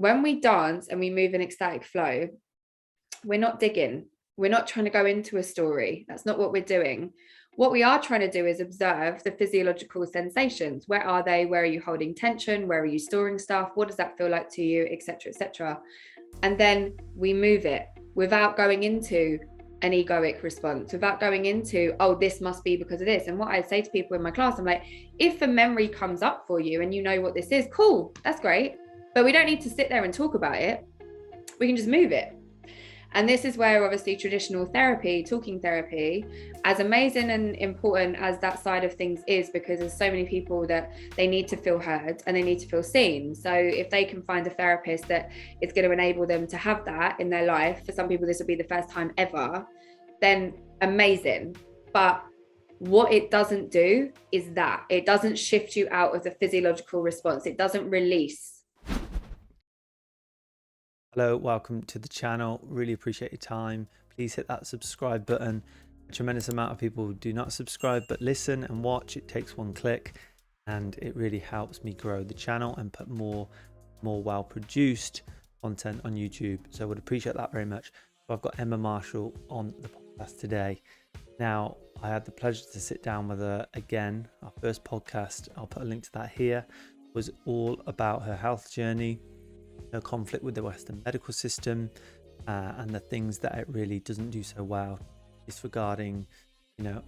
when we dance and we move in ecstatic flow, we're not digging. We're not trying to go into a story. That's not what we're doing. What we are trying to do is observe the physiological sensations. Where are they? Where are you holding tension? Where are you storing stuff? What does that feel like to you, etc., etc.? And then we move it without going into an egoic response, without going into, oh, this must be because of this. And what I say to people in my class, I'm like, if a memory comes up for you and you know what this is, cool, that's great. But we don't need to sit there and talk about it. We can just move it. And this is where obviously traditional therapy, talking therapy, as amazing and important as that side of things is, because there's so many people that they need to feel heard and they need to feel seen. So if they can find a therapist that is going to enable them to have that in their life, for some people this will be the first time ever, then amazing. But what it doesn't do is that it doesn't shift you out of the physiological response. It doesn't release. Hello, welcome to the channel. Really appreciate your time. Please hit that subscribe button. A tremendous amount of people do not subscribe but listen and watch. It takes one click and it really helps me grow the channel and put more well-produced content on YouTube. So I would appreciate that very much. So I've got Emma Marshall on the podcast today. Now, I had the pleasure to sit down with her again. Our first podcast, I'll put a link to that here, was all about her health journey, her conflict with the Western medical system, and the things that it really doesn't do so well, disregarding,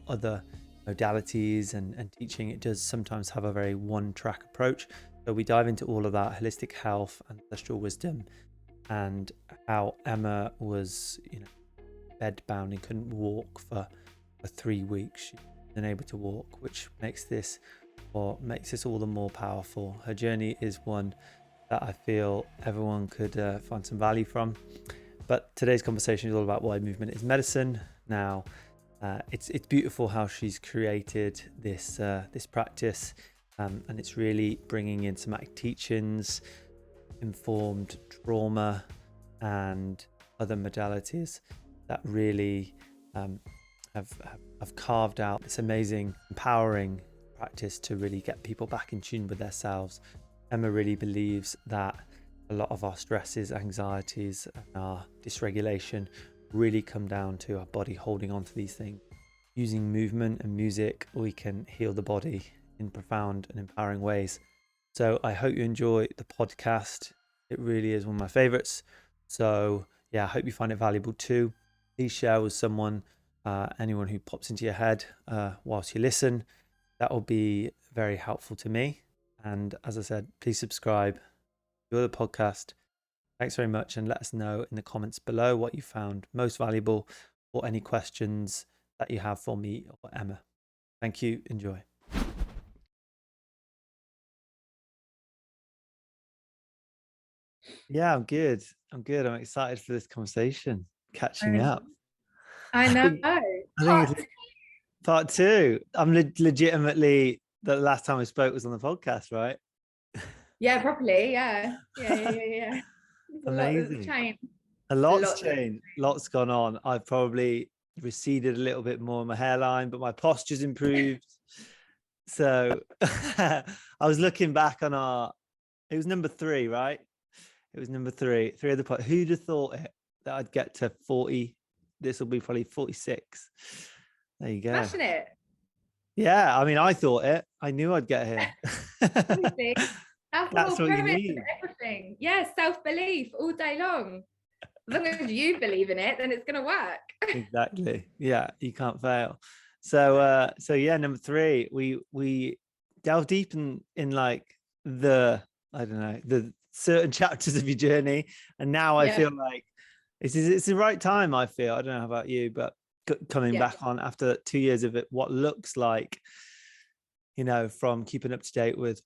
other modalities and teaching. It does sometimes have a very one-track approach. So we dive into all of that, holistic health, ancestral wisdom, and how Emma was, bedbound and couldn't walk for 3 weeks. She wasn't able to walk, which makes this all the more powerful. Her journey is one that I feel everyone could find some value from. But today's conversation is all about why movement is medicine. Now, it's beautiful how she's created this practice, and it's really bringing in somatic teachings, informed trauma, and other modalities that really have carved out this amazing, empowering practice to really get people back in tune with themselves. Emma really believes that a lot of our stresses, anxieties, and our dysregulation really come down to our body holding on to these things. Using movement and music, we can heal the body in profound and empowering ways. So I hope you enjoy the podcast. It really is one of my favorites. So yeah, I hope you find it valuable too. Please share with someone, anyone who pops into your head whilst you listen. That will be very helpful to me. And as I said, please subscribe, enjoy the podcast. Thanks very much. And let us know in the comments below what you found most valuable or any questions that you have for me or Emma. Thank you. Enjoy. Yeah, I'm good. I'm excited for this conversation. Catching up. I know. I think it's part two. I'm legitimately, the last time we spoke was on the podcast, right? Yeah, properly. Yeah. Amazing. A lot's changed. Lots gone on. I've probably receded a little bit more on my hairline, but my posture's improved. So I was looking back on it was number 3, right? It was number 3 of the pod. Who'd have thought it that I'd get to 40? This will be probably 46. There you go. Smashing it. Yeah, I mean, I thought it. I knew I'd get here. That's what you need. Everything. Yeah, self-belief all day long. As long as you believe in it, then it's going to work. Exactly. Yeah, you can't fail. So yeah, number 3, we delve deep in like the certain chapters of your journey, and now I feel like it's the right time. I feel, I don't know how about you, but coming back on after 2 years of it, what looks like, from keeping up to date with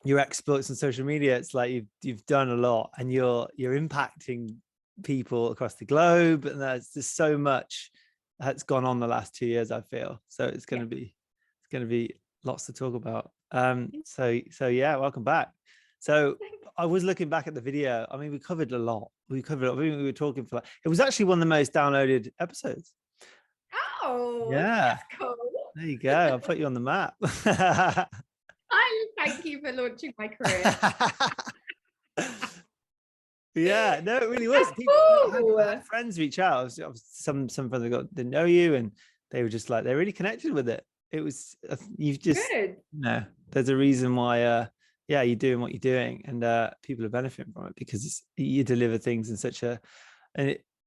your exploits on social media, it's like you've done a lot and you're impacting people across the globe, and there's just so much that's gone on the last 2 years, I feel. So it's going to be lots to talk about. So yeah, welcome back. So I was looking back at the video. I mean, we covered a lot. We were talking for it was actually one of the most downloaded episodes. Oh, yeah, that's cool. There you go. I'll put you on the map. Thank you for launching my career. Yeah, no, it really was. That's People, I cool. had friends reach out. Some friends didn't know you, and they were just like, they're really connected with it. It was, you've just, Good. there's a reason why yeah, you're doing what you're doing, and people are benefiting from it because you deliver things in such a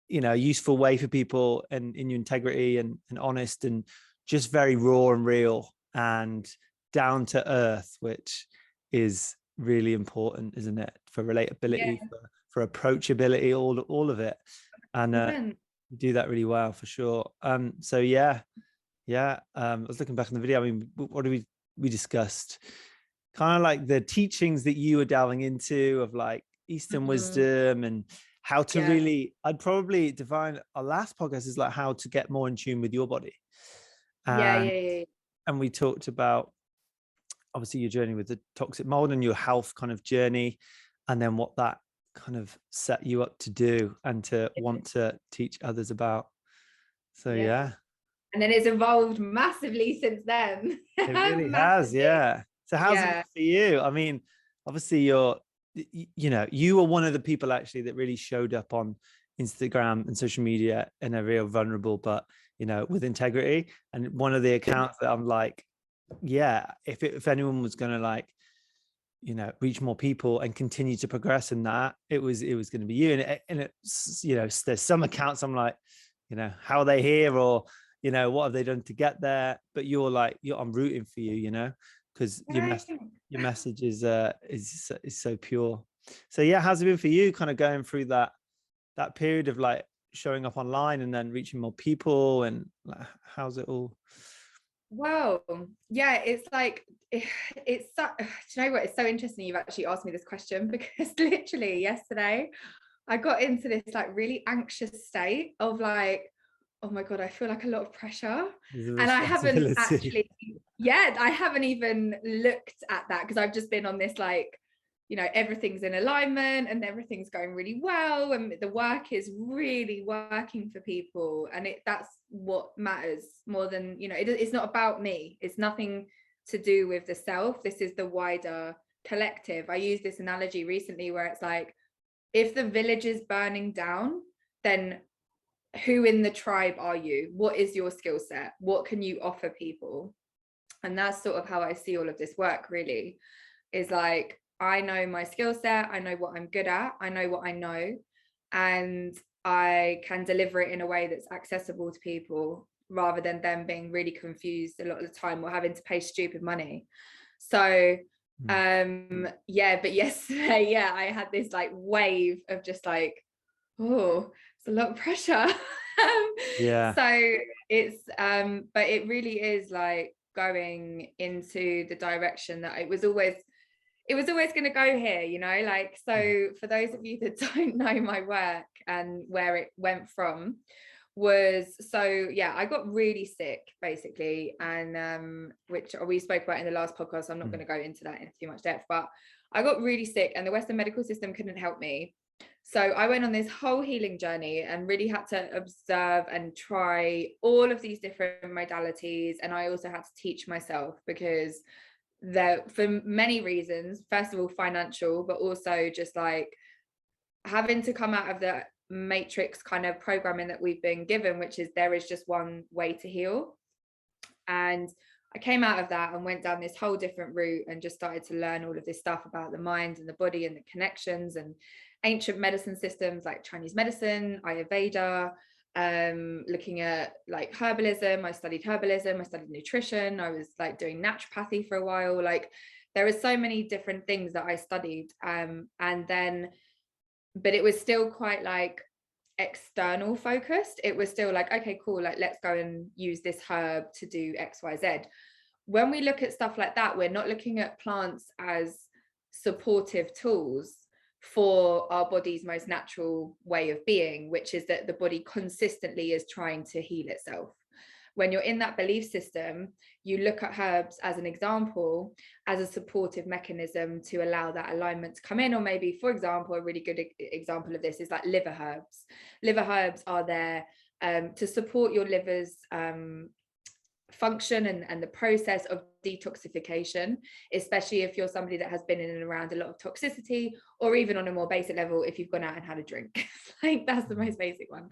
useful way for people, and in your integrity and honest, and just very raw and real and down to earth, which is really important, isn't it, for relatability, Yeah. for approachability, all of it. And Even. you do that really well, for sure. So yeah, I was looking back on the video. I mean, what did we discussed kind of like the teachings that you were delving into of like Eastern wisdom, and how to really, I'd probably define our last podcast is like how to get more in tune with your body. And we talked about obviously your journey with the toxic mold and your health kind of journey, and then what that kind of set you up to do and to want to teach others about. So yeah. And then it's evolved massively since then. It really has, Massively. yeah. So how's it been for you? I mean, obviously you were one of the people actually that really showed up on Instagram and social media in a real vulnerable, but with integrity. And one of the accounts that I'm like, yeah, if anyone was going to like, reach more people and continue to progress in that, it was going to be you. And it's, there's some accounts I'm like, how are they here, or what have they done to get there? But you're like, I'm rooting for you, because your message is so pure. So yeah, how's it been for you, kind of going through that period of like showing up online and then reaching more people, and like, how's it all? Well, yeah, it's like, it's so, do you know what, it's so interesting you've actually asked me this question, because literally yesterday I got into this like really anxious state of like, oh my God, I feel like a lot of pressure. And I haven't actually, I haven't even looked at that, because I've just been on this like, everything's in alignment and everything's going really well, and the work is really working for people, and that's what matters more than, it's not about me. It's nothing to do with the self. This is the wider collective. I used this analogy recently where it's like, if the village is burning down, then who in the tribe are you? What is your skill set? What can you offer people? And that's sort of how I see all of this work, really, is like, I know my skill set, I know what I'm good at, I know what I know, and I can deliver it in a way that's accessible to people, rather than them being really confused a lot of the time or having to pay stupid money. So but yesterday, I had this like wave of just like, oh, it's a lot of pressure. So it's but it really is like going into the direction that it was always going to go here, like, so for those of you that don't know my work and where it went from, was, I got really sick basically, and which we spoke about in the last podcast, so I'm not going to go into that in too much depth, but I got really sick and the Western medical system couldn't help me. So I went on this whole healing journey and really had to observe and try all of these different modalities, and I also had to teach myself, because for many reasons, first of all financial, but also just like having to come out of the matrix kind of programming that we've been given, which is there is just one way to heal. And I came out of that and went down this whole different route and just started to learn all of this stuff about the mind and the body and the connections and ancient medicine systems like Chinese medicine, Ayurveda, looking at like herbalism. I studied herbalism, I studied nutrition, I was like doing naturopathy for a while. Like there are so many different things that I studied, and then, but it was still quite like external focused. It was still like, okay, cool, like let's go and use this herb to do XYZ. When we look at stuff like that, we're not looking at plants as supportive tools for our body's most natural way of being, which is that the body consistently is trying to heal itself. When you're in that belief system, you look at herbs as an example, as a supportive mechanism to allow that alignment to come in. Or maybe, for example, a really good example of this is like liver herbs. Liver herbs are there to support your liver's function and the process of detoxification, especially if you're somebody that has been in and around a lot of toxicity, or even on a more basic level, if you've gone out and had a drink. Like, that's the most basic one.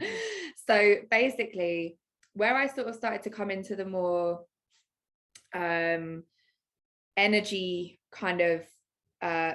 So basically, where I sort of started to come into the more energy kind of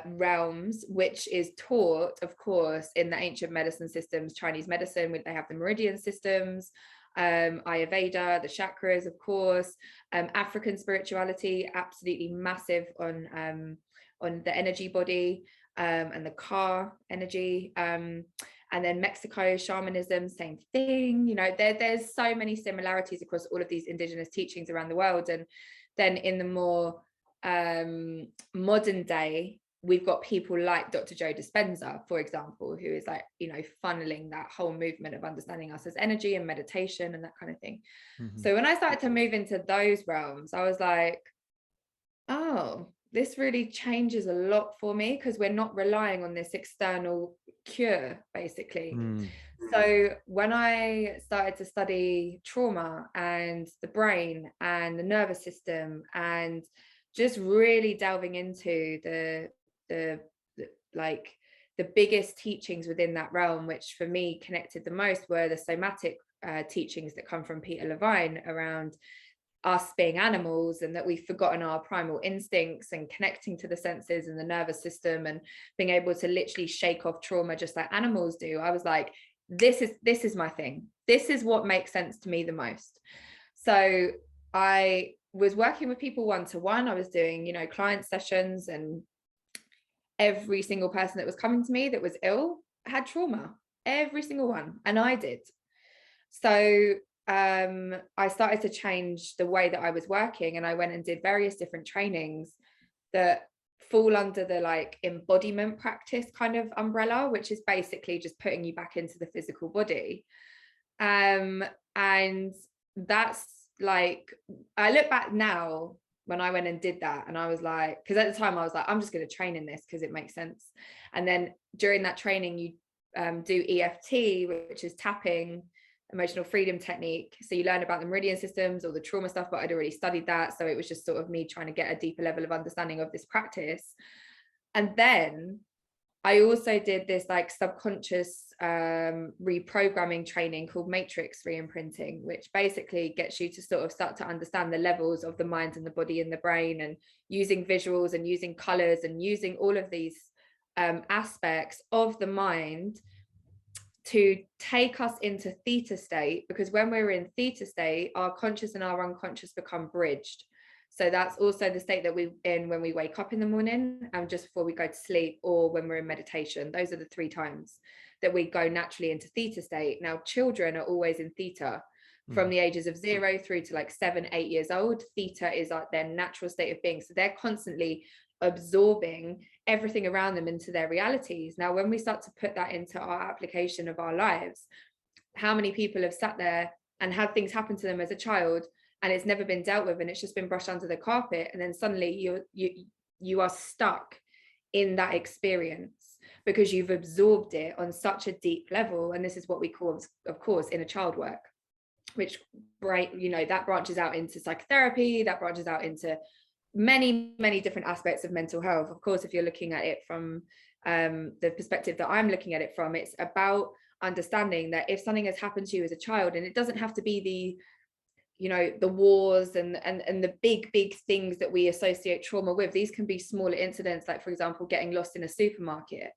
realms, which is taught, of course, in the ancient medicine systems, Chinese medicine, they have the meridian systems, Ayurveda, the chakras, of course, African spirituality, absolutely massive on the energy body, and the Ka energy, and then Mexico, shamanism, same thing. You know, there's so many similarities across all of these indigenous teachings around the world. And then in the more modern day, we've got people like Dr. Joe Dispenza, for example, who is like, you know, funneling that whole movement of understanding us as energy and meditation and that kind of thing. So when I started to move into those realms, I was like, oh, this really changes a lot for me, because we're not relying on this external cure, basically. So when I started to study trauma and the brain and the nervous system, and just really delving into the like the biggest teachings within that realm, which for me connected the most, were the somatic teachings that come from Peter Levine around us being animals, and that we've forgotten our primal instincts and connecting to the senses and the nervous system, and being able to literally shake off trauma just like animals do. I was like, this is my thing. This is what makes sense to me the most. So I was working with people one-to-one. I was doing, you know, client sessions, and every single person that was coming to me that was ill had trauma, every single one, and I did. So I started to change the way that I was working, and I went and did various different trainings that fall under the like embodiment practice kind of umbrella, which is basically just putting you back into the physical body. And that's like, I look back now when I went and did that, and I was like, because at the time I was like, I'm just going to train in this because it makes sense. And then during that training, you do EFT, which is tapping, emotional freedom technique. So you learn about the meridian systems or the trauma stuff, but I'd already studied that. So it was just sort of me trying to get a deeper level of understanding of this practice. And then I also did this like subconscious reprogramming training called matrix re-imprinting, which basically gets you to sort of start to understand the levels of the mind and the body and the brain, and using visuals and using colors and using all of these aspects of the mind to take us into theta state, because when we're in theta state, our conscious and our unconscious become bridged. So that's also the state that we're in when we wake up in the morning, and just before we go to sleep, or when we're in meditation. Those are the 3 times that we go naturally into theta state. Now, children are always in theta from the ages of 0 through to like 7, 8 years old. Theta is like their natural state of being. So they're constantly absorbing everything around them into their realities. Now, when we start to put that into our application of our lives, how many people have sat there and had things happen to them as a child, and it's never been dealt with, and it's just been brushed under the carpet, and then suddenly you are stuck in that experience because you've absorbed it on such a deep level. And this is what we call, of course, inner child work, which, you know, that branches out into psychotherapy, that branches out into many different aspects of mental health. Of course, if you're looking at it from the perspective that I'm looking at it from, it's about understanding that if something has happened to you as a child, and it doesn't have to be the, you know, the wars and the big things that we associate trauma with. These can be smaller incidents, like, for example, getting lost in a supermarket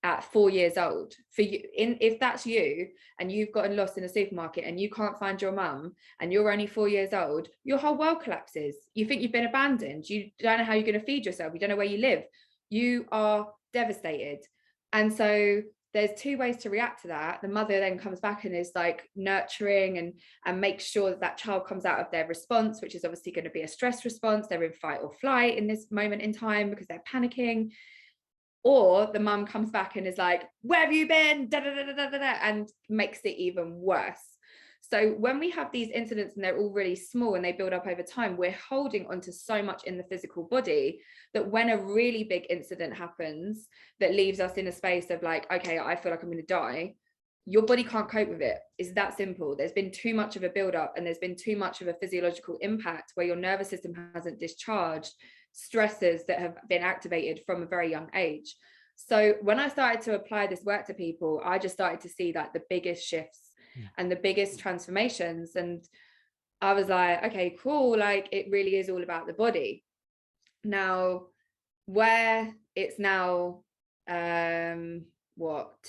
at 4 years old. For you, if that's you and you've gotten lost in a supermarket and you can't find your mum and you're only 4 years old, your whole world collapses. You think you've been abandoned. You don't know how you're going to feed yourself. You don't know where you live. You are devastated. And so there's 2 ways to react to that. The mother then comes back and is like nurturing and makes sure that that child comes out of their response, which is obviously going to be a stress response. They're in fight or flight in this moment in time because they're panicking. Or the mum comes back and is like, where have you been? Da, da, da, da, da, da, and makes it even worse. So when we have these incidents and they're all really small and they build up over time, we're holding onto so much in the physical body that when a really big incident happens that leaves us in a space of like, okay, I feel like I'm going to die, your body can't cope with it. It's that simple. There's been too much of a build-up, and there's been too much of a physiological impact where your nervous system hasn't discharged stresses that have been activated from a very young age. So when I started to apply this work to people, I just started to see like the biggest shifts and the biggest transformations. And I was like, okay, cool. Like, it really is all about the body. Now, where it's now, 2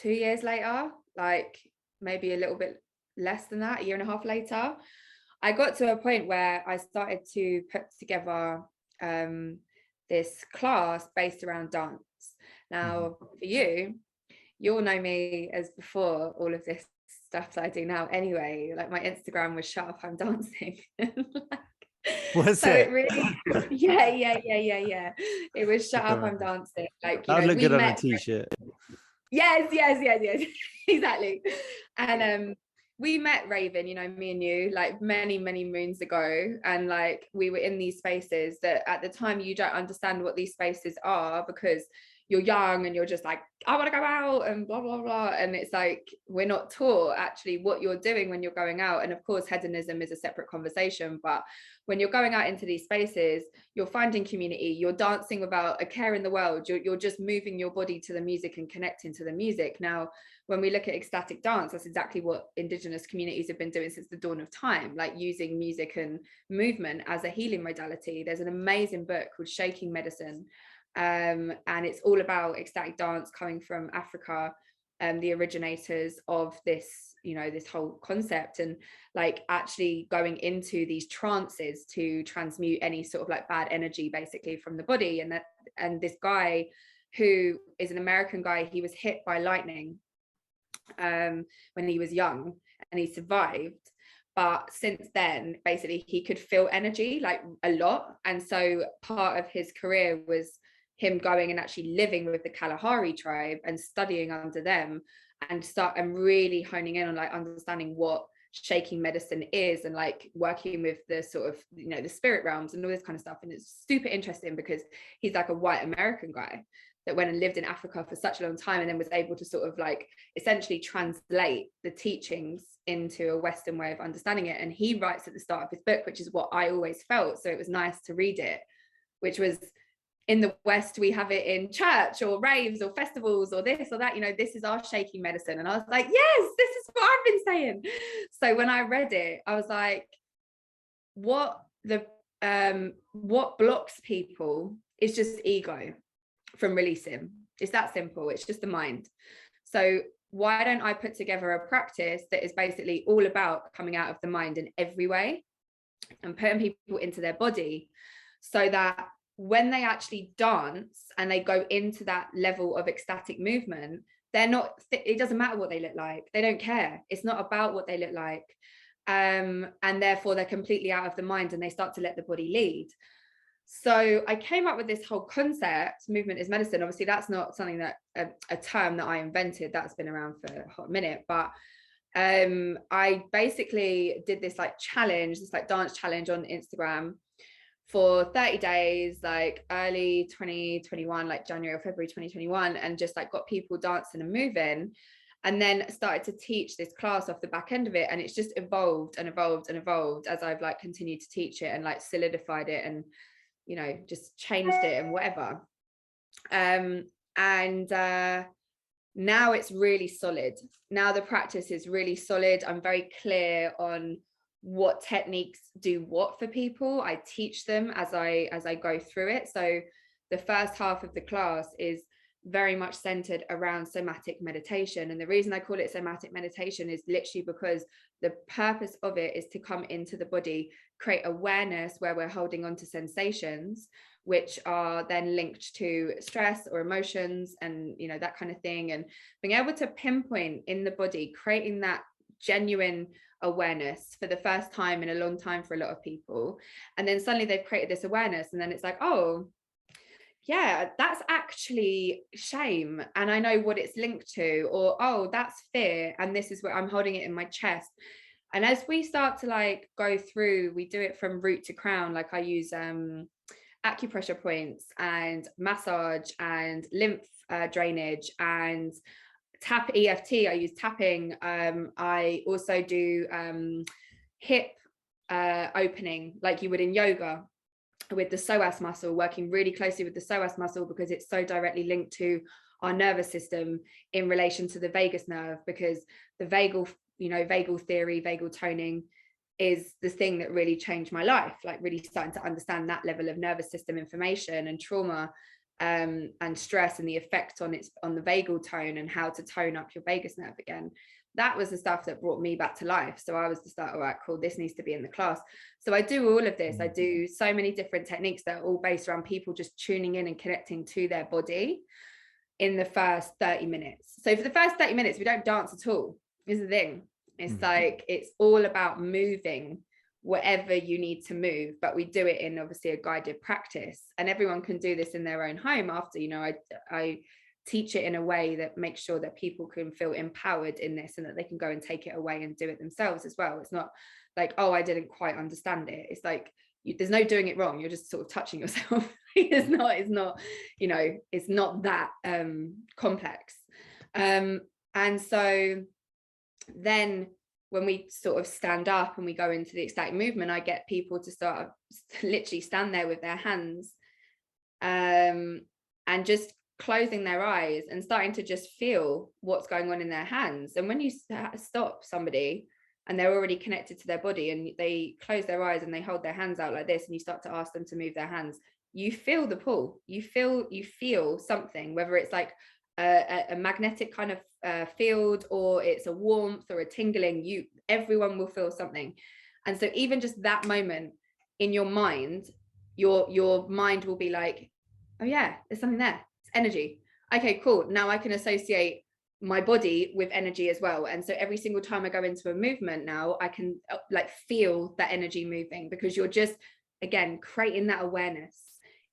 years later, like maybe a little bit less than that, a year and a half later, I got to a point where I started to put together this class based around dance. Now, for you'll know me as before all of this stuff that I do now anyway. Like, my Instagram was shut up, I'm dancing. Was so it? it really, yeah. It was shut up, I'm dancing. Like, That'd look we good on a met. t-shirt. Yes. Exactly. And we met, Raven, me and you, like many moons ago, and like we were in these spaces that at the time you don't understand what these spaces are, because you're young and you're just like, I want to go out and blah blah blah, and it's like we're not taught actually what you're doing when you're going out. And of course hedonism is a separate conversation, but when you're going out into these spaces, you're finding community, you're dancing without a care in the world, you're just moving your body to the music and connecting to the music. Now, when we look at ecstatic dance, that's exactly what indigenous communities have been doing since the dawn of time, like using music and movement as a healing modality. There's an amazing book called Shaking Medicine, and it's all about ecstatic dance coming from Africa, the originators of this, this whole concept, and like actually going into these trances to transmute any sort of like bad energy basically from the body. And this guy, who is an American guy, he was hit by lightning when he was young, and he survived. But since then, basically, he could feel energy like a lot. And so part of his career was him going and actually living with the Kalahari tribe and studying under them, and really honing in on like understanding what shaking medicine is, and like working with the sort of, the spirit realms and all this kind of stuff. And it's super interesting because he's like a white American guy that went and lived in Africa for such a long time, and then was able to sort of like essentially translate the teachings into a Western way of understanding it. And he writes at the start of his book, which is what I always felt, so it was nice to read it, which was, in the West, we have it in church or raves or festivals or this or that, this is our shaking medicine. And I was like, yes, this is what I've been saying. So when I read it, I was like, what blocks people is just ego from releasing. It's that simple. It's just the mind. So why don't I put together a practice that is basically all about coming out of the mind in every way and putting people into their body, so that when they actually dance and they go into that level of ecstatic movement, they're not, it doesn't matter what they look like. They don't care. It's not about what they look like. And therefore they're completely out of the mind, and they start to let the body lead. So I came up with this whole concept, movement is medicine. Obviously, that's not something that a term that I invented. That's been around for a hot minute. But I basically did this like challenge, this like dance challenge on Instagram for 30 days, like early 2021, like January or February 2021, and just like got people dancing and moving. And then started to teach this class off the back end of it. And it's just evolved and evolved and evolved as I've like continued to teach it and like solidified it and, just changed it and whatever. Now it's really solid. Now the practice is really solid. I'm very clear on what techniques do what for people. I teach them as I go through it. So the first half of the class is very much centered around somatic meditation. And the reason I call it somatic meditation is literally because the purpose of it is to come into the body, create awareness where we're holding on to sensations, which are then linked to stress or emotions and, that kind of thing. And being able to pinpoint in the body, creating that genuine awareness for the first time in a long time for a lot of people. And then suddenly they've created this awareness, and then it's like, oh yeah, that's actually shame, and I know what it's linked to, or oh, that's fear, and this is where I'm holding it in my chest. And as we start to like go through, we do it from root to crown. Like I use acupressure points and massage and lymph drainage and tap EFT, I use tapping. I also do hip opening like you would in yoga, with the psoas muscle, working really closely with the psoas muscle because it's so directly linked to our nervous system in relation to the vagus nerve, because the vagal, vagal theory, vagal toning is the thing that really changed my life, like really starting to understand that level of nervous system information and trauma and stress and the effect on the vagal tone and how to tone up your vagus nerve again. That was the stuff that brought me back to life. So I was just like, all right, cool, this needs to be in the class. So I do all of this. I do so many different techniques that are all based around people just tuning in and connecting to their body in the first 30 minutes. So for the first 30 minutes, we don't dance at all, is the thing. It's like, it's all about moving whatever you need to move, but we do it in obviously a guided practice, and everyone can do this in their own home after. I teach it in a way that makes sure that people can feel empowered in this and that they can go and take it away and do it themselves as well. It's not like, oh, I didn't quite understand it. It's like, there's no doing it wrong. You're just sort of touching yourself. it's not that complex. And so then when we sort of stand up and we go into the ecstatic movement, I get people to start literally stand there with their hands and just closing their eyes and starting to just feel what's going on in their hands. And when you stop somebody and they're already connected to their body and they close their eyes and they hold their hands out like this, and you start to ask them to move their hands, you feel the pull, you feel something, whether it's like a magnetic kind of field, or it's a warmth or a tingling. Everyone will feel something. And so even just that moment in your mind, your mind will be like, oh yeah, there's something there, it's energy. Okay, cool, now I can associate my body with energy as well. And so every single time I go into a movement now, I can like feel that energy moving, because you're just, again, creating that awareness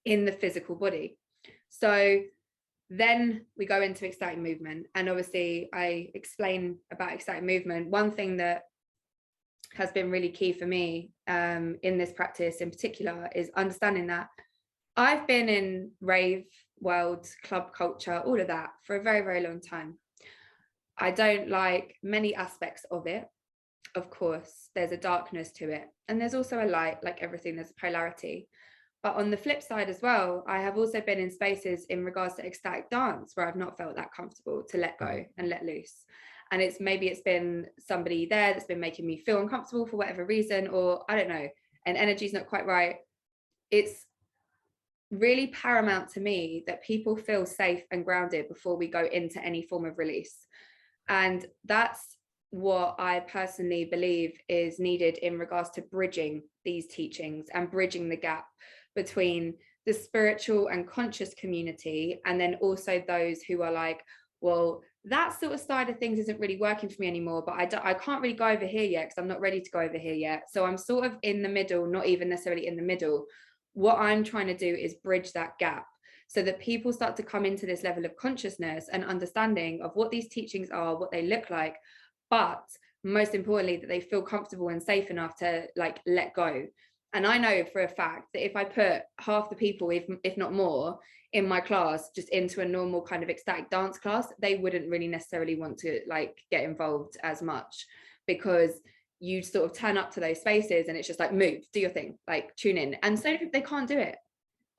in the physical body. So then we go into ecstatic movement, and obviously I explain about ecstatic movement. One thing that has been really key for me in this practice in particular is understanding that I've been in rave world, club culture, all of that for a very, very long time. I don't like many aspects of it. Of course, there's a darkness to it, and there's also a light. Like everything, there's a polarity. But on the flip side as well, I have also been in spaces in regards to ecstatic dance where I've not felt that comfortable to let go and let loose. And it's been somebody there that's been making me feel uncomfortable for whatever reason, or I don't know, and energy's not quite right. It's really paramount to me that people feel safe and grounded before we go into any form of release. And that's what I personally believe is needed in regards to bridging these teachings and bridging the gap between the spiritual and conscious community, and then also those who are like, well, that sort of side of things isn't really working for me anymore, but I can't really go over here yet because I'm not ready to go over here yet. So I'm sort of in the middle, not even necessarily in the middle. What I'm trying to do is bridge that gap so that people start to come into this level of consciousness and understanding of what these teachings are, what they look like, but most importantly, that they feel comfortable and safe enough to like let go. And I know for a fact that if I put half the people, if not more, in my class just into a normal kind of ecstatic dance class, they wouldn't really necessarily want to like get involved as much, because you sort of turn up to those spaces and it's just like, move, do your thing, like tune in. And so they can't do it.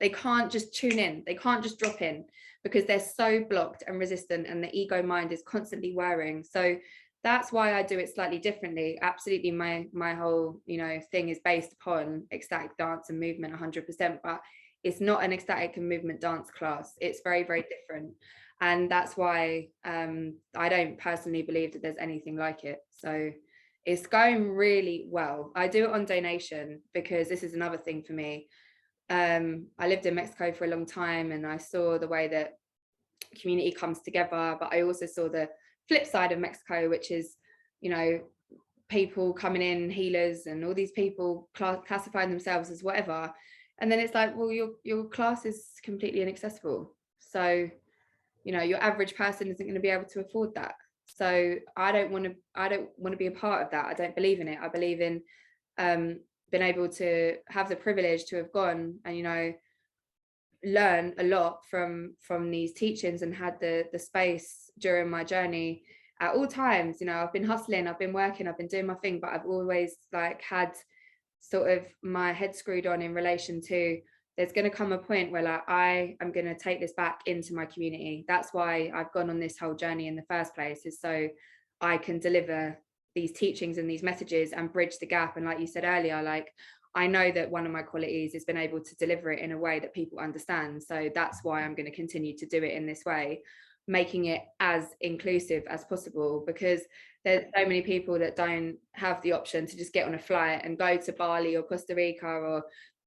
They can't just tune in. They can't just drop in because they're so blocked and resistant, and the ego mind is constantly whirring. So that's why I do it slightly differently. Absolutely, my whole thing is based upon ecstatic dance and movement 100%, but it's not an ecstatic and movement dance class. It's very, very different. And that's why I don't personally believe that there's anything like it. So it's going really well. I do it on donation because this is another thing for me. I lived in Mexico for a long time, and I saw the way that community comes together, but I also saw the flip side of Mexico, which is people coming in, healers and all these people classifying themselves as whatever, and then it's like, well, your class is completely inaccessible, so your average person isn't going to be able to afford that. So I don't want to be a part of that. I don't believe in it. I believe in been able to have the privilege to have gone and learn a lot from these teachings, and had the space during my journey at all times. You know, I've been hustling, I've been working, I've been doing my thing, but I've always like had sort of my head screwed on in relation to, there's going to come a point where like I am going to take this back into my community. That's why I've gone on this whole journey in the first place, is so I can deliver these teachings and these messages and bridge the gap. And like you said earlier, like I know that one of my qualities is being able to deliver it in a way that people understand. So that's why I'm going to continue to do it in this way, making it as inclusive as possible, because there's so many people that don't have the option to just get on a flight and go to Bali or Costa Rica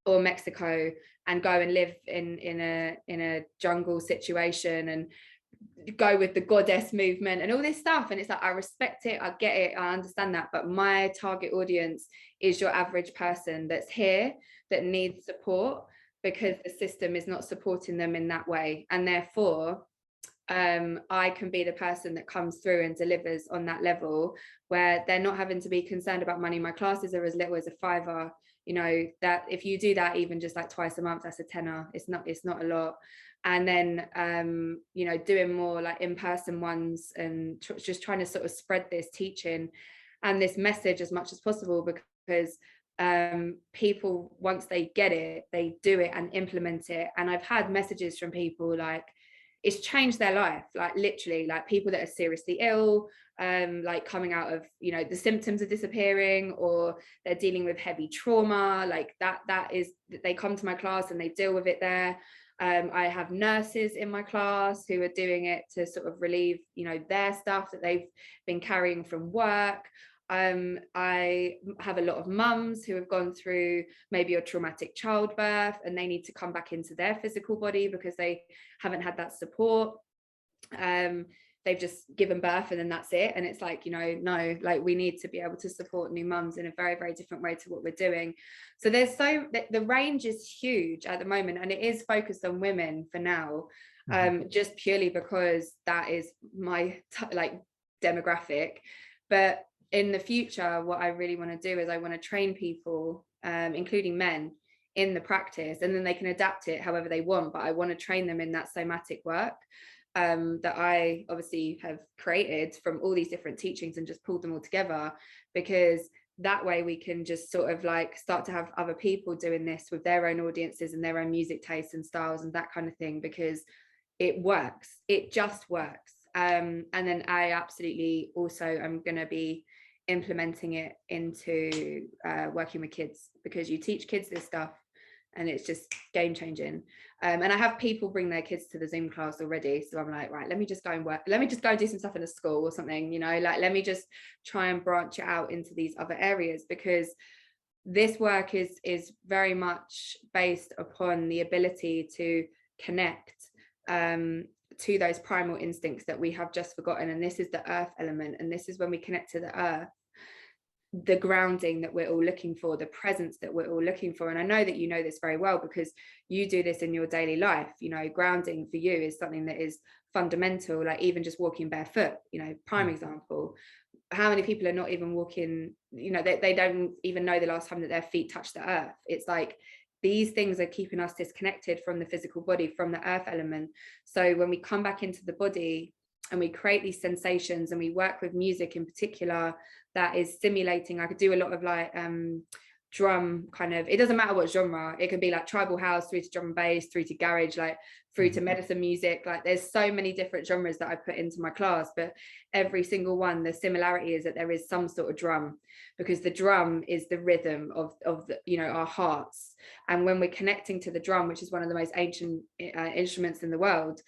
or Mexico and go and live in a jungle situation and go with the goddess movement and all this stuff. And it's like, I respect it, I get it, I understand that, but my target audience is your average person that's here, that needs support, because the system is not supporting them in that way. And therefore I can be the person that comes through and delivers on that level, where they're not having to be concerned about money. My classes are as little as $5. You know, that if you do that even just like twice a month, that's a tenner. It's not a lot. And then you know, doing more like in-person ones, and just trying to sort of spread this teaching and this message as much as possible, because people, once they get it, they do it and implement it. And I've had messages from people like, it's changed their life, like literally, like people that are seriously ill, like coming out of, you know, the symptoms are disappearing, or they're dealing with heavy trauma, like that is, they come to my class and they deal with it there. I have nurses in my class who are doing it to sort of relieve, you know, their stuff that they've been carrying from work. I have a lot of mums who have gone through maybe a traumatic childbirth, and they need to come back into their physical body because they haven't had that support. They've just given birth and then that's it. And it's like, you know, no, like we need to be able to support new mums in a very, very different way to what we're doing. So there's the range is huge at the moment, and it is focused on women for now, just purely because that is my like demographic. But in the future, what I really want to do is I want to train people, including men, in the practice, and then they can adapt it however they want. But I want to train them in that somatic work that I obviously have created from all these different teachings and just pulled them all together, because that way we can just sort of like start to have other people doing this with their own audiences and their own music tastes and styles and that kind of thing, because it works. It just works. And then I absolutely also am going to be implementing it into working with kids, because you teach kids this stuff and it's just game changing. And I have people bring their kids to the Zoom class already, so I'm like, right, let me just go and work, let me just go and do some stuff in a school or something, you know, like let me just try and branch it out into these other areas, because this work is very much based upon the ability to connect to those primal instincts that we have just forgotten. And this is the earth element, and this is when we connect to the earth, the grounding that we're all looking for, the presence that we're all looking for. And I know that you know this very well, because you do this in your daily life. You know, grounding for you is something that is fundamental, like even just walking barefoot, you know, prime example. How many people are not even walking, you know, they don't even know the last time that their feet touched the earth. It's like these things are keeping us disconnected from the physical body, from the earth element. So when we come back into the body and we create these sensations, and we work with music in particular that is simulating, I could do a lot of like drum kind of, it doesn't matter what genre, it can be like tribal house through to drum and bass through to garage, like through to medicine music. Like there's so many different genres that I put into my class, but every single one, the similarity is that there is some sort of drum, because the drum is the rhythm of the, you know, our hearts. And when we're connecting to the drum, which is one of the most ancient instruments in the world,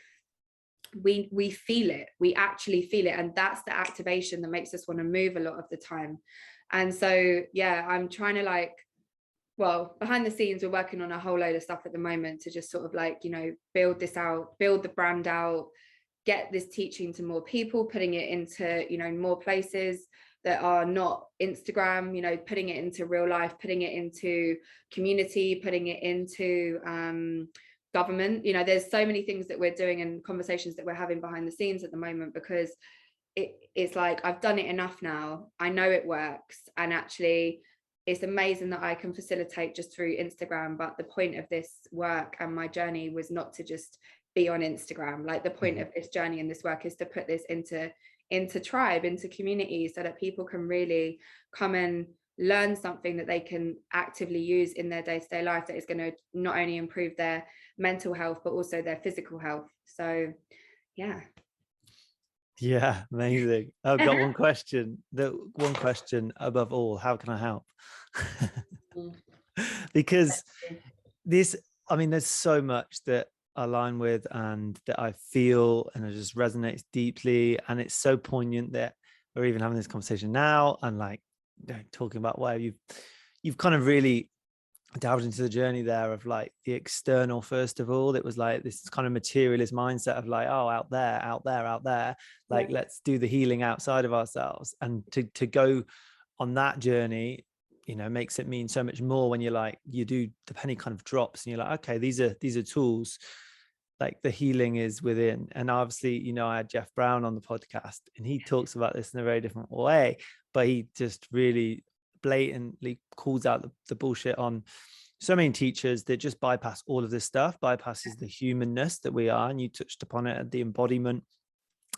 we feel it, we actually feel it, and that's the activation that makes us want to move a lot of the time. And so yeah, I'm trying to like, well, behind the scenes we're working on a whole load of stuff at the moment to just sort of like, you know, build this out, build the brand out, get this teaching to more people, putting it into, you know, more places that are not Instagram, you know, putting it into real life, putting it into community, putting it into government. You know, there's so many things that we're doing and conversations that we're having behind the scenes at the moment, because it's like I've done it enough now, I know it works, and actually it's amazing that I can facilitate just through Instagram, but the point of this work and my journey was not to just be on Instagram. Like the point of this journey and this work is to put this into tribe, into community, so that people can really come and learn something that they can actively use in their day-to-day life, that is going to not only improve their mental health but also their physical health. So yeah. Yeah, amazing. I've got one question. The one question above all, how can I help? Because this, I mean, there's so much that I align with and that I feel, and it just resonates deeply. And it's so poignant that we're even having this conversation now, and like, you know, talking about where you've kind of really delved into the journey there of like the external. First of all, it was like this kind of materialist mindset of like, oh, out there, like, Yeah. let's do the healing outside of ourselves. And to go on that journey, you know, makes it mean so much more when you're like, you do, the penny kind of drops and you're like, okay, these are tools. Like the healing is within. And obviously, you know, I had Jeff Brown on the podcast and he talks about this in a very different way, but he just really blatantly calls out the bullshit on so many teachers that just bypass all of this stuff, bypasses the humanness that we are. And you touched upon it at the embodiment.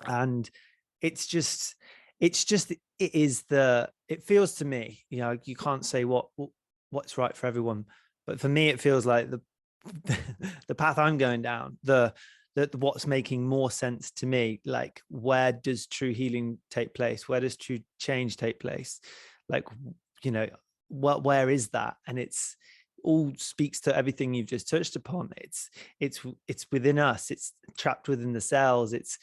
And it feels to me, you know, you can't say what's right for everyone, but for me, it feels like the path I'm going down, the what's making more sense to me, like where does true healing take place? Where does true change take place? Like, you know, where is that? And it's all speaks to everything you've just touched upon. It's within us. It's trapped within the cells. It's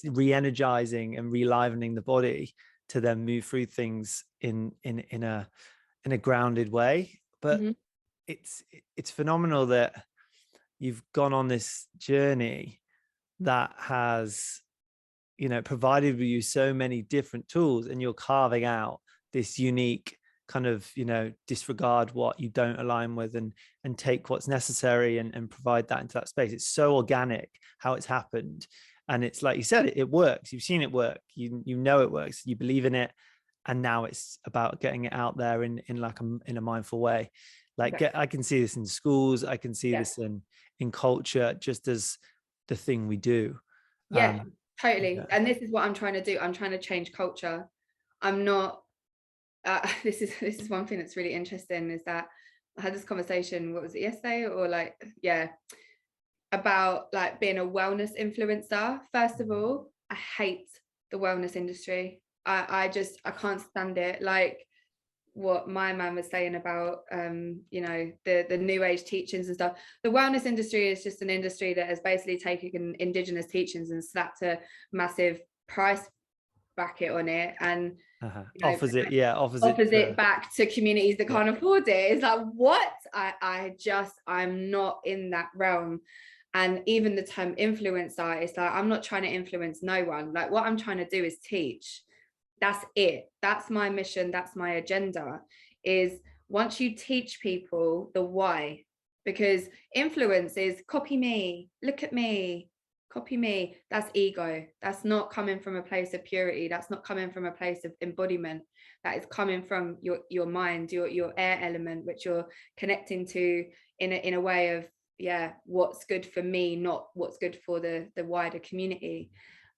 re-energizing and relivening the body to then move through things in a grounded way. But it's phenomenal that you've gone on this journey that has, you know, provided with you so many different tools, and you're carving out this unique kind of, you know, disregard what you don't align with and take what's necessary and provide that into that space. It's so organic how it's happened. And it's like you said, it works. You've seen it work. You know it works. You believe in it. And now it's about getting it out there in like in a mindful way. Like I can see this in schools. I can see this in culture, just as the thing we do. Totally. Yeah. And this is what I'm trying to do. I'm trying to change culture. I'm not this is one thing that's really interesting, is that I had this conversation, what was it, yesterday or like, about like being a wellness influencer. First of all, I hate the wellness industry. I can't stand it. Like what my man was saying about you know, the new age teachings and stuff. The wellness industry is just an industry that has basically taken indigenous teachings and slapped a massive price bracket on it, and you know, offers it back to communities that can't afford it. It's like, what? I'm not in that realm. And even the term influencer, it's like, I'm not trying to influence no one. Like what I'm trying to do is teach. That's it. That's my mission. That's my agenda, is once you teach people the why, because influence is copy me, look at me, copy me. That's ego. That's not coming from a place of purity. That's not coming from a place of embodiment. That is coming from your mind, your air element, which you're connecting to in a way of, what's good for me, not what's good for the wider community.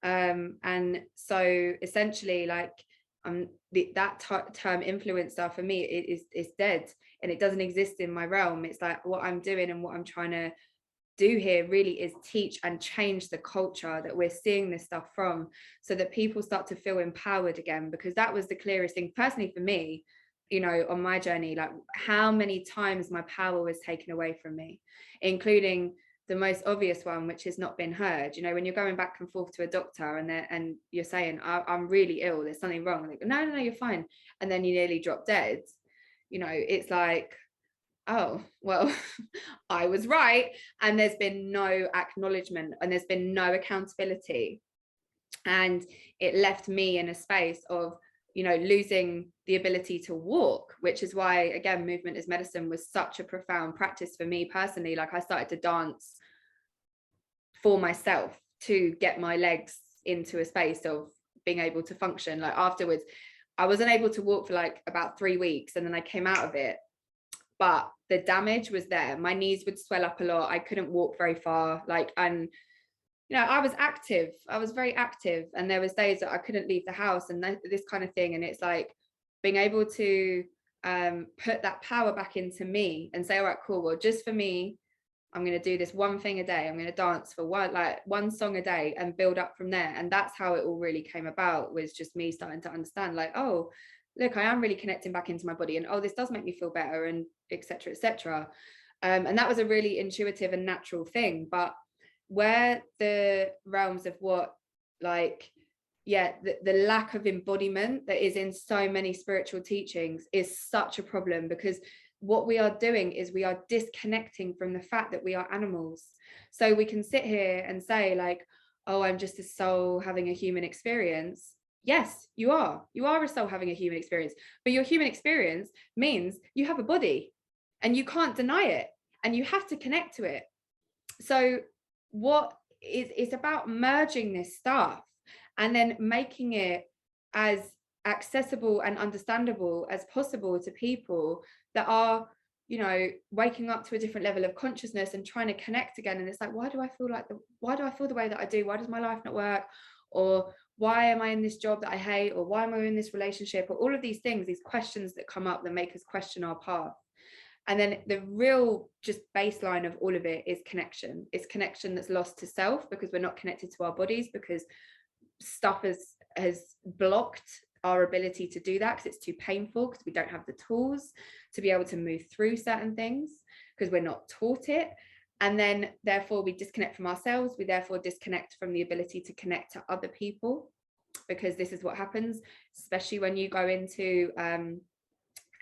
And so essentially, like that term influencer for me is dead, and it doesn't exist in my realm. It's like what I'm doing and what I'm trying to do here really is teach and change the culture that we're seeing this stuff from, so that people start to feel empowered again. Because that was the clearest thing personally for me, you know, on my journey, like how many times my power was taken away from me, including the most obvious one, which has not been heard. You know, when you're going back and forth to a doctor and you're saying, I'm really ill, there's something wrong, and they go, no, you're fine, and then you nearly drop dead. You know, it's like, oh, well, I was right. And there's been no acknowledgement and there's been no accountability. And it left me in a space of, you know, losing the ability to walk, which is why, again, movement as medicine was such a profound practice for me personally. Like I started to dance for myself to get my legs into a space of being able to function. Like afterwards, I wasn't able to walk for like about 3 weeks, and then I came out of it, but the damage was there. My knees would swell up a lot. I couldn't walk very far, like, and I was active. I was very active, and there was days that I couldn't leave the house and this kind of thing. And it's like being able to put that power back into me and say, all right, cool, well, just for me, I'm going to do this one thing a day. I'm going to dance for one song a day and build up from there. And that's how it all really came about, was just me starting to understand, like, oh, look, I am really connecting back into my body, and oh, this does make me feel better, and etc., etc. And that was a really intuitive and natural thing. But where the realms of what, like, the lack of embodiment that is in so many spiritual teachings is such a problem, because what we are doing is we are disconnecting from the fact that we are animals. So we can sit here and say, like, oh, I'm just a soul having a human experience. Yes, you are a soul having a human experience, but your human experience means you have a body, and you can't deny it, and you have to connect to it. So it's about merging this stuff and then making it as accessible and understandable as possible to people that are, waking up to a different level of consciousness and trying to connect again. And it's like, why do I feel the way that I do? Why does my life not work? Or why am I in this job that I hate? Or why am I in this relationship? Or all of these things, these questions that come up that make us question our path. And then the real just baseline of all of it is connection. It's connection that's lost to self, because we're not connected to our bodies, because stuff has blocked our ability to do that, because it's too painful, because we don't have the tools to be able to move through certain things, because we're not taught it. And then therefore we disconnect from ourselves. We therefore disconnect from the ability to connect to other people, because this is what happens, especially when you go into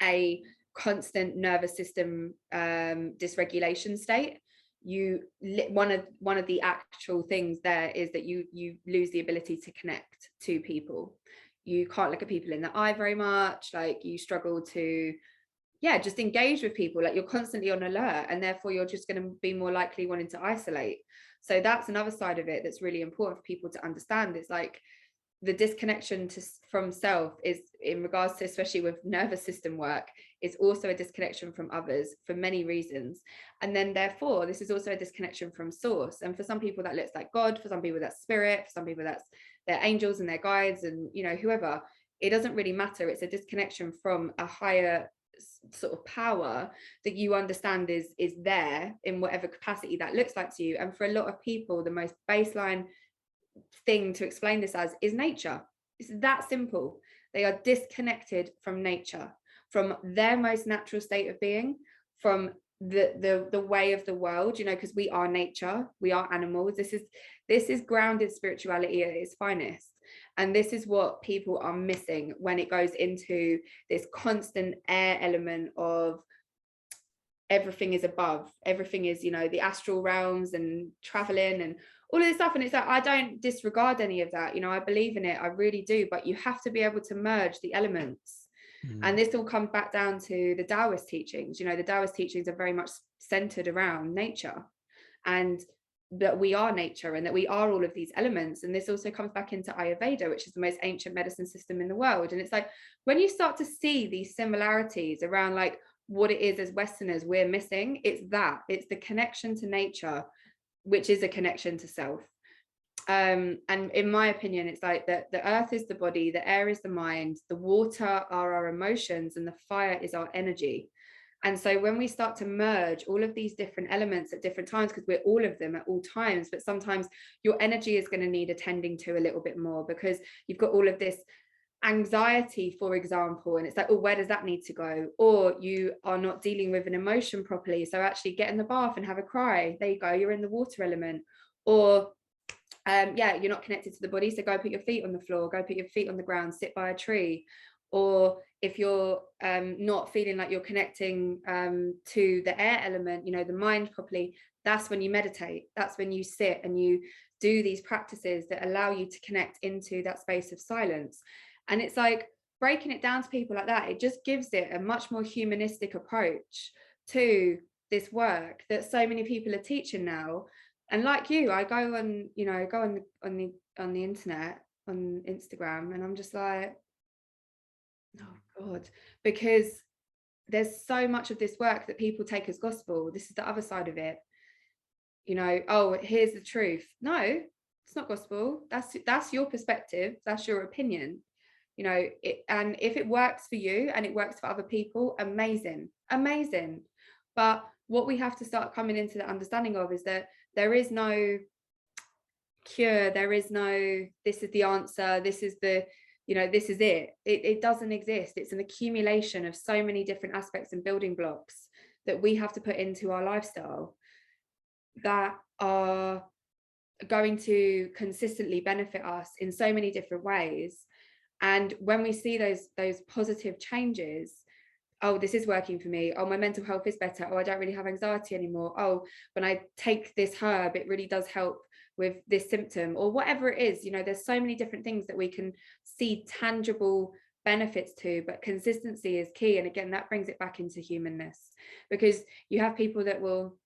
a constant nervous system dysregulation state. One of the actual things there is that you lose the ability to connect to people. You can't look at people in the eye very much. Like, you struggle to just engage with people. Like, you're constantly on alert, and therefore you're just going to be more likely wanting to isolate. So that's another side of it that's really important for people to understand. It's like the disconnection from self is, in regards to, especially with nervous system work, is also a disconnection from others for many reasons. And then therefore this is also a disconnection from source. And for some people that looks like God, for some people that's spirit, for some people that's their angels and their guides, and whoever. It doesn't really matter. It's a disconnection from a higher sort of power that you understand is there in whatever capacity that looks like to you. And for a lot of people, the most baseline thing to explain this as is nature. It's that simple. They are disconnected from nature, from their most natural state of being, from the way of the world, because we are nature, we are animals. This is grounded spirituality at its finest. And this is what people are missing when it goes into this constant air element of everything is above, everything is, the astral realms and traveling and all of this stuff. And it's like, I don't disregard any of that, I believe in it, I really do, but you have to be able to merge the elements. And this all comes back down to the Taoist teachings. The Taoist teachings are very much centered around nature, and that we are nature, and that we are all of these elements. And this also comes back into Ayurveda, which is the most ancient medicine system in the world. And it's like, when you start to see these similarities around like what it is as Westerners we're missing, it's the connection to nature, which is a connection to self. And in my opinion, it's like that the earth is the body, the air is the mind, the water are our emotions, and the fire is our energy. And so when we start to merge all of these different elements at different times, because we're all of them at all times, but sometimes your energy is going to need attending to a little bit more, because you've got all of this anxiety, for example, and it's like, oh, where does that need to go? Or you are not dealing with an emotion properly, so actually get in the bath and have a cry. There you go, you're in the water element. Or you're not connected to the body, so go put your feet on the floor, go put your feet on the ground, sit by a tree. Or if you're not feeling like you're connecting to the air element, the mind properly, that's when you meditate. That's when you sit and you do these practices that allow you to connect into that space of silence. And it's like breaking it down to people like that, it just gives it a much more humanistic approach to this work that so many people are teaching now. And like you, I go on, on the internet, on Instagram, and I'm just like, Oh God, because there's so much of this work that people take as gospel. This is the other side of it. You know, oh, here's the truth. No, it's not gospel. That's your perspective. That's your opinion. You know, and if it works for you and it works for other people, amazing, amazing. But what we have to start coming into the understanding of is that there is no cure, there is no this is the answer, this is the, you know, this is it doesn't exist. It's an accumulation of so many different aspects and building blocks that we have to put into our lifestyle that are going to consistently benefit us in so many different ways. And when we see those positive changes, oh, this is working for me, oh, my mental health is better, oh, I don't really have anxiety anymore, oh, when I take this herb it really does help with this symptom, or whatever it is. You know, there's so many different things that we can see tangible benefits to, but consistency is key. And again, that brings it back into humanness, because you have people that will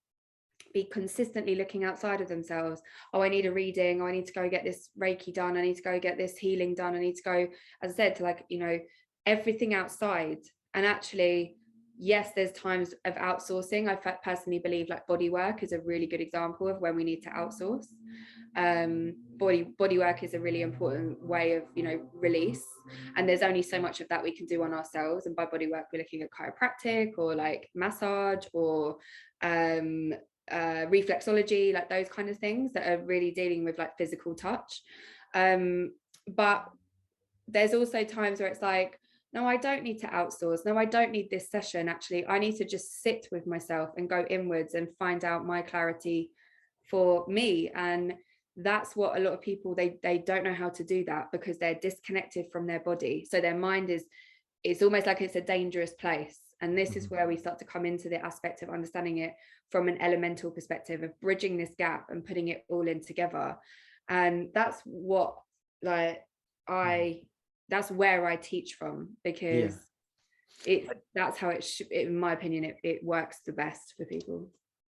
be consistently looking outside of themselves. Oh, I need a reading, oh, I need to go get this Reiki done, I need to go get this healing done, I need to go, as I said, to, like, you know, everything outside. And actually, yes, there's times of outsourcing. I personally believe like body work is a really good example of when we need to outsource. Body work is a really important way of, you know, release, and there's only so much of that we can do on ourselves. And by body work we're looking at chiropractic or like massage or reflexology, like those kind of things that are really dealing with like physical touch. But there's also times where it's like, no, I don't need to outsource, no, I don't need this session, actually I need to just sit with myself and go inwards and find out my clarity for me. And that's what a lot of people, they don't know how to do that, because they're disconnected from their body. So their mind is, it's almost like it's a dangerous place. And this is where we start to come into the aspect of understanding it from an elemental perspective, of bridging this gap and putting it all in together. And that's what, like, that's where I teach from, because that's how it should, in my opinion, it works the best for people.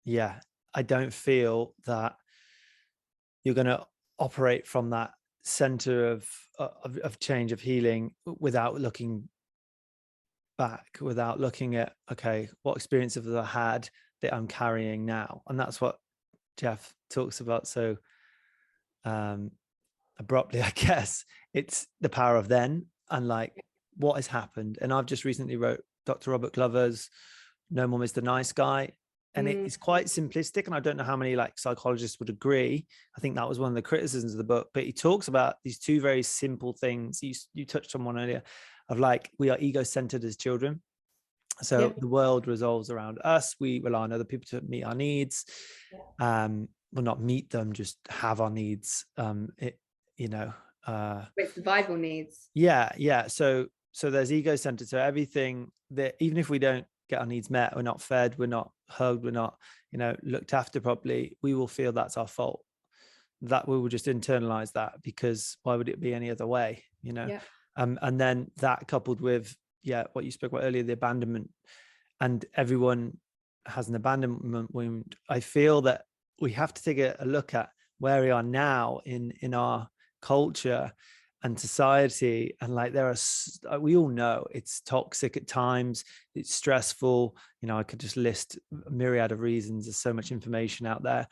Yeah, I don't feel that you're going to operate from that center of change, of healing, without looking back, without looking at, okay, what experience have I had that I'm carrying now? And that's what Jeff talks about so abruptly, I guess. It's the power of then, and like what has happened. And I've just recently wrote Dr. Robert Glover's No More Mr. Nice Guy, and it's quite simplistic, and I don't know how many like psychologists would agree. I think that was one of the criticisms of the book, but he talks about these two very simple things. You touched on one earlier, of like, we are ego-centered as children, so the world revolves around us. We rely on other people to meet our needs. Well, not meet them, just have our needs. With survival needs. So there's ego-centered. So everything that, even if we don't get our needs met, we're not fed, we're not hugged, we're not, looked after properly, we will feel that's our fault. That we will just internalize that, because why would it be any other way? And then that coupled with what you spoke about earlier, the abandonment, and everyone has an abandonment wound. I feel that we have to take a look at where we are now in our culture and society, and like, we all know it's toxic at times, it's stressful. I could just list a myriad of reasons. There's so much information out there.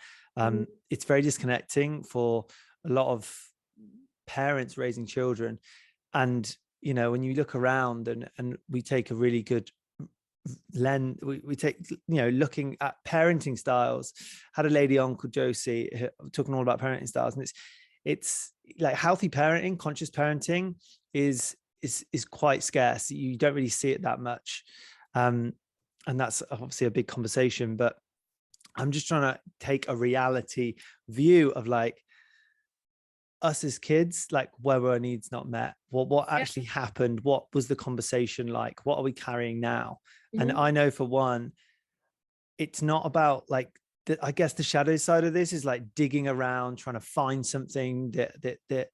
It's very disconnecting for a lot of parents raising children. And when you look around and we take a really good lens, we take, looking at parenting styles. Had a lady on called Josie talking all about parenting styles, and it's like healthy parenting, conscious parenting is quite scarce. You don't really see it that much, and that's obviously a big conversation. But I'm just trying to take a reality view of like us as kids, like where were our needs not met? What actually happened? What was the conversation like? What are we carrying now? And I know for one, it's not about like, I guess the shadow side of this is like digging around, trying to find something that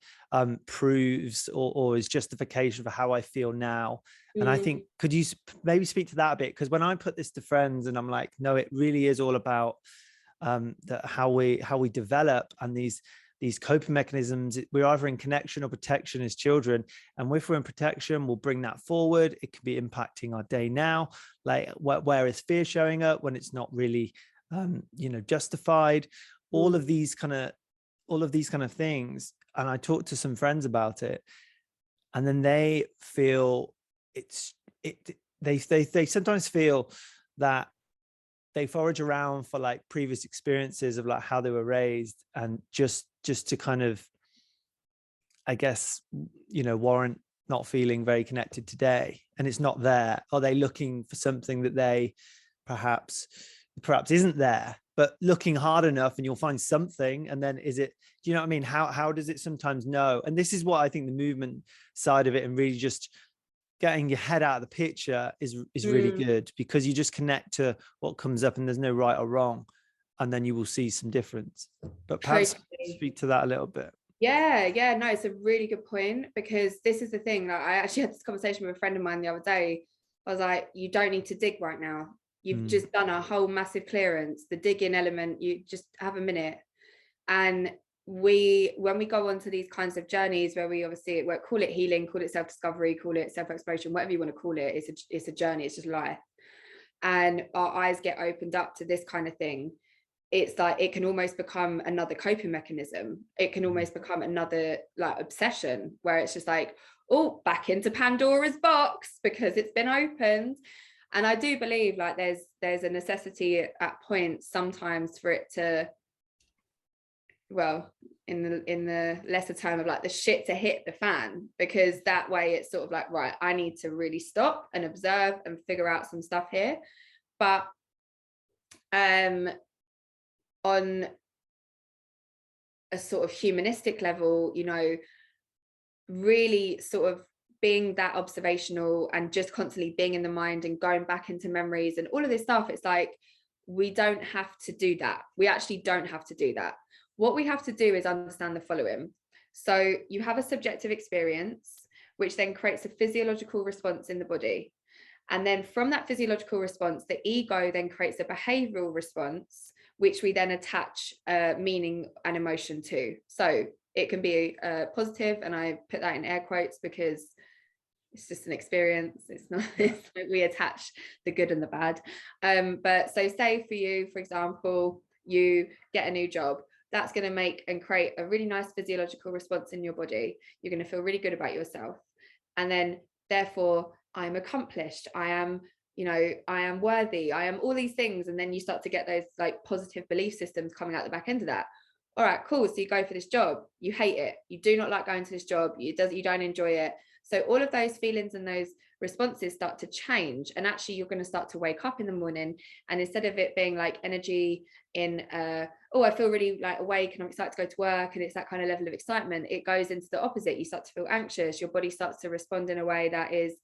proves or is justification for how I feel now. And I think, could you maybe speak to that a bit? Because when I put this to friends, and I'm like, no, it really is all about how we develop, and these these coping mechanisms. We're either in connection or protection as children, and if we're in protection, we'll bring that forward. It could be impacting our day now, like where is fear showing up when it's not really justified. All of these kind of things. And I talked to some friends about it, and then they feel they sometimes feel that they forage around for like previous experiences of like how they were raised, and just to kind of, I guess, warrant not feeling very connected today, and it's not there. Are they looking for something that they perhaps isn't there, but looking hard enough and you'll find something? And then is it, do you know what I mean? How does it sometimes know? And this is what I think the movement side of it, and really just getting your head out of the picture is really good, because you just connect to what comes up and there's no right or wrong, and then you will see some difference. But perhaps speak to that a little bit. Yeah, no, it's a really good point, because this is the thing. Like, I actually had this conversation with a friend of mine the other day. I was like, you don't need to dig right now. You've just done a whole massive clearance. The digging element, you just have a minute. And when we go on to these kinds of journeys where we obviously call it healing, call it self-discovery, call it self-exploration, whatever you want to call it, it's a journey, it's just life. And our eyes get opened up to this kind of thing. It's like it can almost become another coping mechanism. It can almost become another like obsession, where it's just like, oh, back into Pandora's box because it's been opened. And I do believe like there's a necessity at points sometimes for it to, well, in the lesser term of like the shit to hit the fan, because that way it's sort of like, right, I need to really stop and observe and figure out some stuff here. But on a sort of humanistic level, really sort of being that observational and just constantly being in the mind and going back into memories and all of this stuff, it's like, we don't have to do that. We actually don't have to do that. What we have to do is understand the following. So you have a subjective experience, which then creates a physiological response in the body. And then from that physiological response, the ego then creates a behavioral response, which we then attach meaning and emotion to. So it can be positive, and I put that in air quotes because it's just an experience. It's not, it's like we attach the good and the bad. But so say for you, for example, you get a new job. That's going to make and create a really nice physiological response in your body. You're going to feel really good about yourself. And then therefore, I'm accomplished. I am worthy. I am all these things. And then you start to get those like positive belief systems coming out the back end of that. All right, cool. So you go for this job. You hate it. You do not like going to this job. You don't enjoy it. So all of those feelings and those responses start to change. And actually, you're going to start to wake up in the morning. And instead of it being like energy in, I feel really like awake and I'm excited to go to work, and it's that kind of level of excitement, it goes into the opposite. You start to feel anxious. Your body starts to respond in a way that is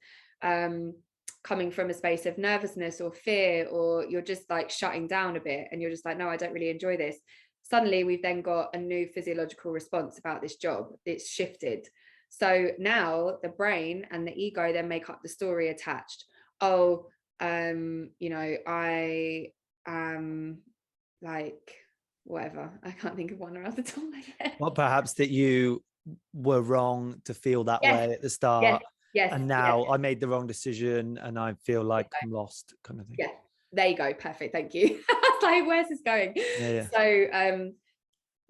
coming from a space of nervousness or fear, or you're just like shutting down a bit and you're just like, no, I don't really enjoy this. Suddenly we've then got a new physiological response about this job. It's shifted. So now the brain and the ego then make up the story attached. I am like, whatever. I can't think of one around the top of my head. Well, perhaps that you were wrong to feel that way at the start. Yes. And now I made the wrong decision and I feel like I'm lost, kind of thing. Yeah. There you go. Perfect. Thank you. Like, where's this going? Yeah. So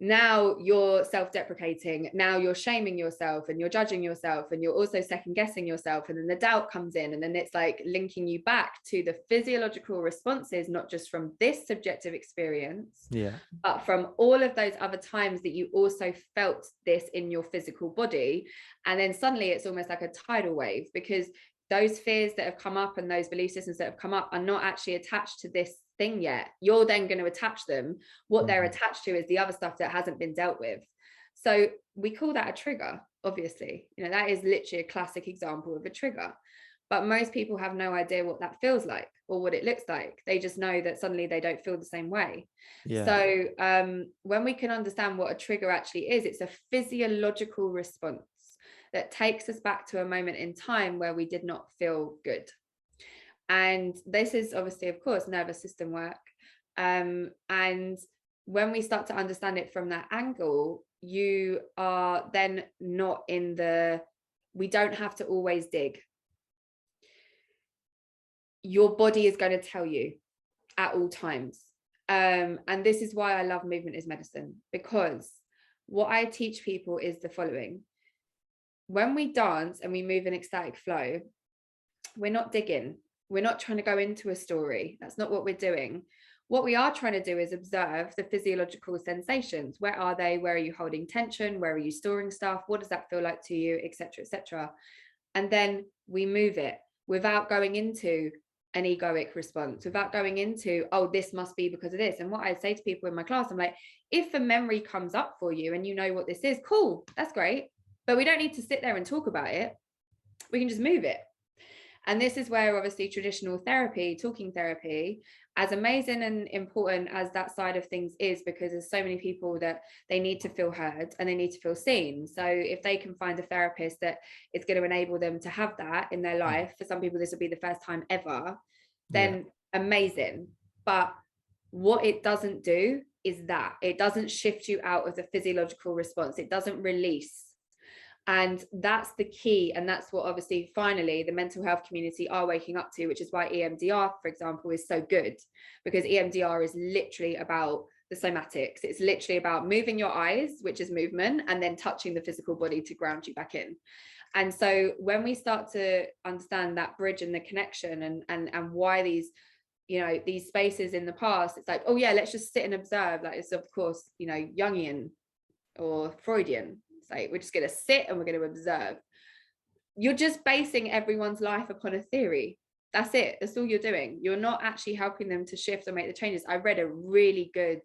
now you're self-deprecating. Now you're shaming yourself and you're judging yourself, and you're also second guessing yourself. And then the doubt comes in, and then it's like linking you back to the physiological responses, not just from this subjective experience, but from all of those other times that you also felt this in your physical body. And then suddenly it's almost like a tidal wave, because those fears that have come up and those belief systems that have come up are not actually attached to this thing yet. You're then going to attach them. What they're attached to is the other stuff that hasn't been dealt with. So we call that a trigger, obviously. That is literally a classic example of a trigger. But most people have no idea what that feels like or what it looks like. They just know that suddenly they don't feel the same way. So when we can understand what a trigger actually is, it's a physiological response that takes us back to a moment in time where we did not feel good. And this is obviously, of course, nervous system work. And when we start to understand it from that angle, you are then not in the, we don't have to always dig. Your body is going to tell you at all times. And this is why I love movement is medicine, because what I teach people is the following. When we dance and we move in ecstatic flow, we're not digging. We're not trying to go into a story. That's not what we're doing. What we are trying to do is observe the physiological sensations. Where are they? Where are you holding tension? Where are you storing stuff? What does that feel like to you, etc., etc.? And then we move it without going into an egoic response, without going into, oh, this must be because of this. And what I say to people in my class, I'm like, if a memory comes up for you and you know what this is, cool, that's great. But we don't need to sit there and talk about it. We can just move it. And this is where obviously traditional therapy, talking therapy, as amazing and important as that side of things is, because there's so many people that they need to feel heard and they need to feel seen. So if they can find a therapist that is going to enable them to have that in their life, for some people this will be the first time ever, then amazing. But what it doesn't do is that it doesn't shift you out of the physiological response. It doesn't release. And that's the key. And that's what obviously finally the mental health community are waking up to, which is why EMDR, for example, is so good, because EMDR is literally about the somatics. It's literally about moving your eyes, which is movement, and then touching the physical body to ground you back in. And so when we start to understand that bridge and the connection and why these, you know, these spaces in the past, it's like, oh yeah, let's just sit and observe. Like, it's of course, you know, Jungian or Freudian. Like, we're just going to sit and we're going to observe. You're just basing everyone's life upon a theory. That's it. That's all you're doing. You're not actually helping them to shift or make the changes. I read a really good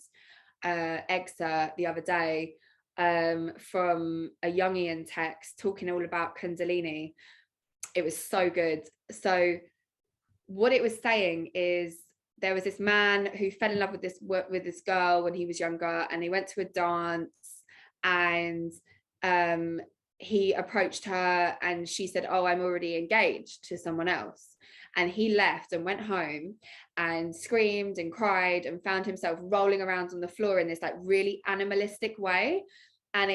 excerpt the other day from a Jungian text talking all about Kundalini. It was so good. So what it was saying is, there was this man who fell in love with this girl when he was younger, and he went to a dance, and he approached her and she said, oh, I'm already engaged to someone else. And he left and went home and screamed and cried and found himself rolling around on the floor in this like really animalistic way. And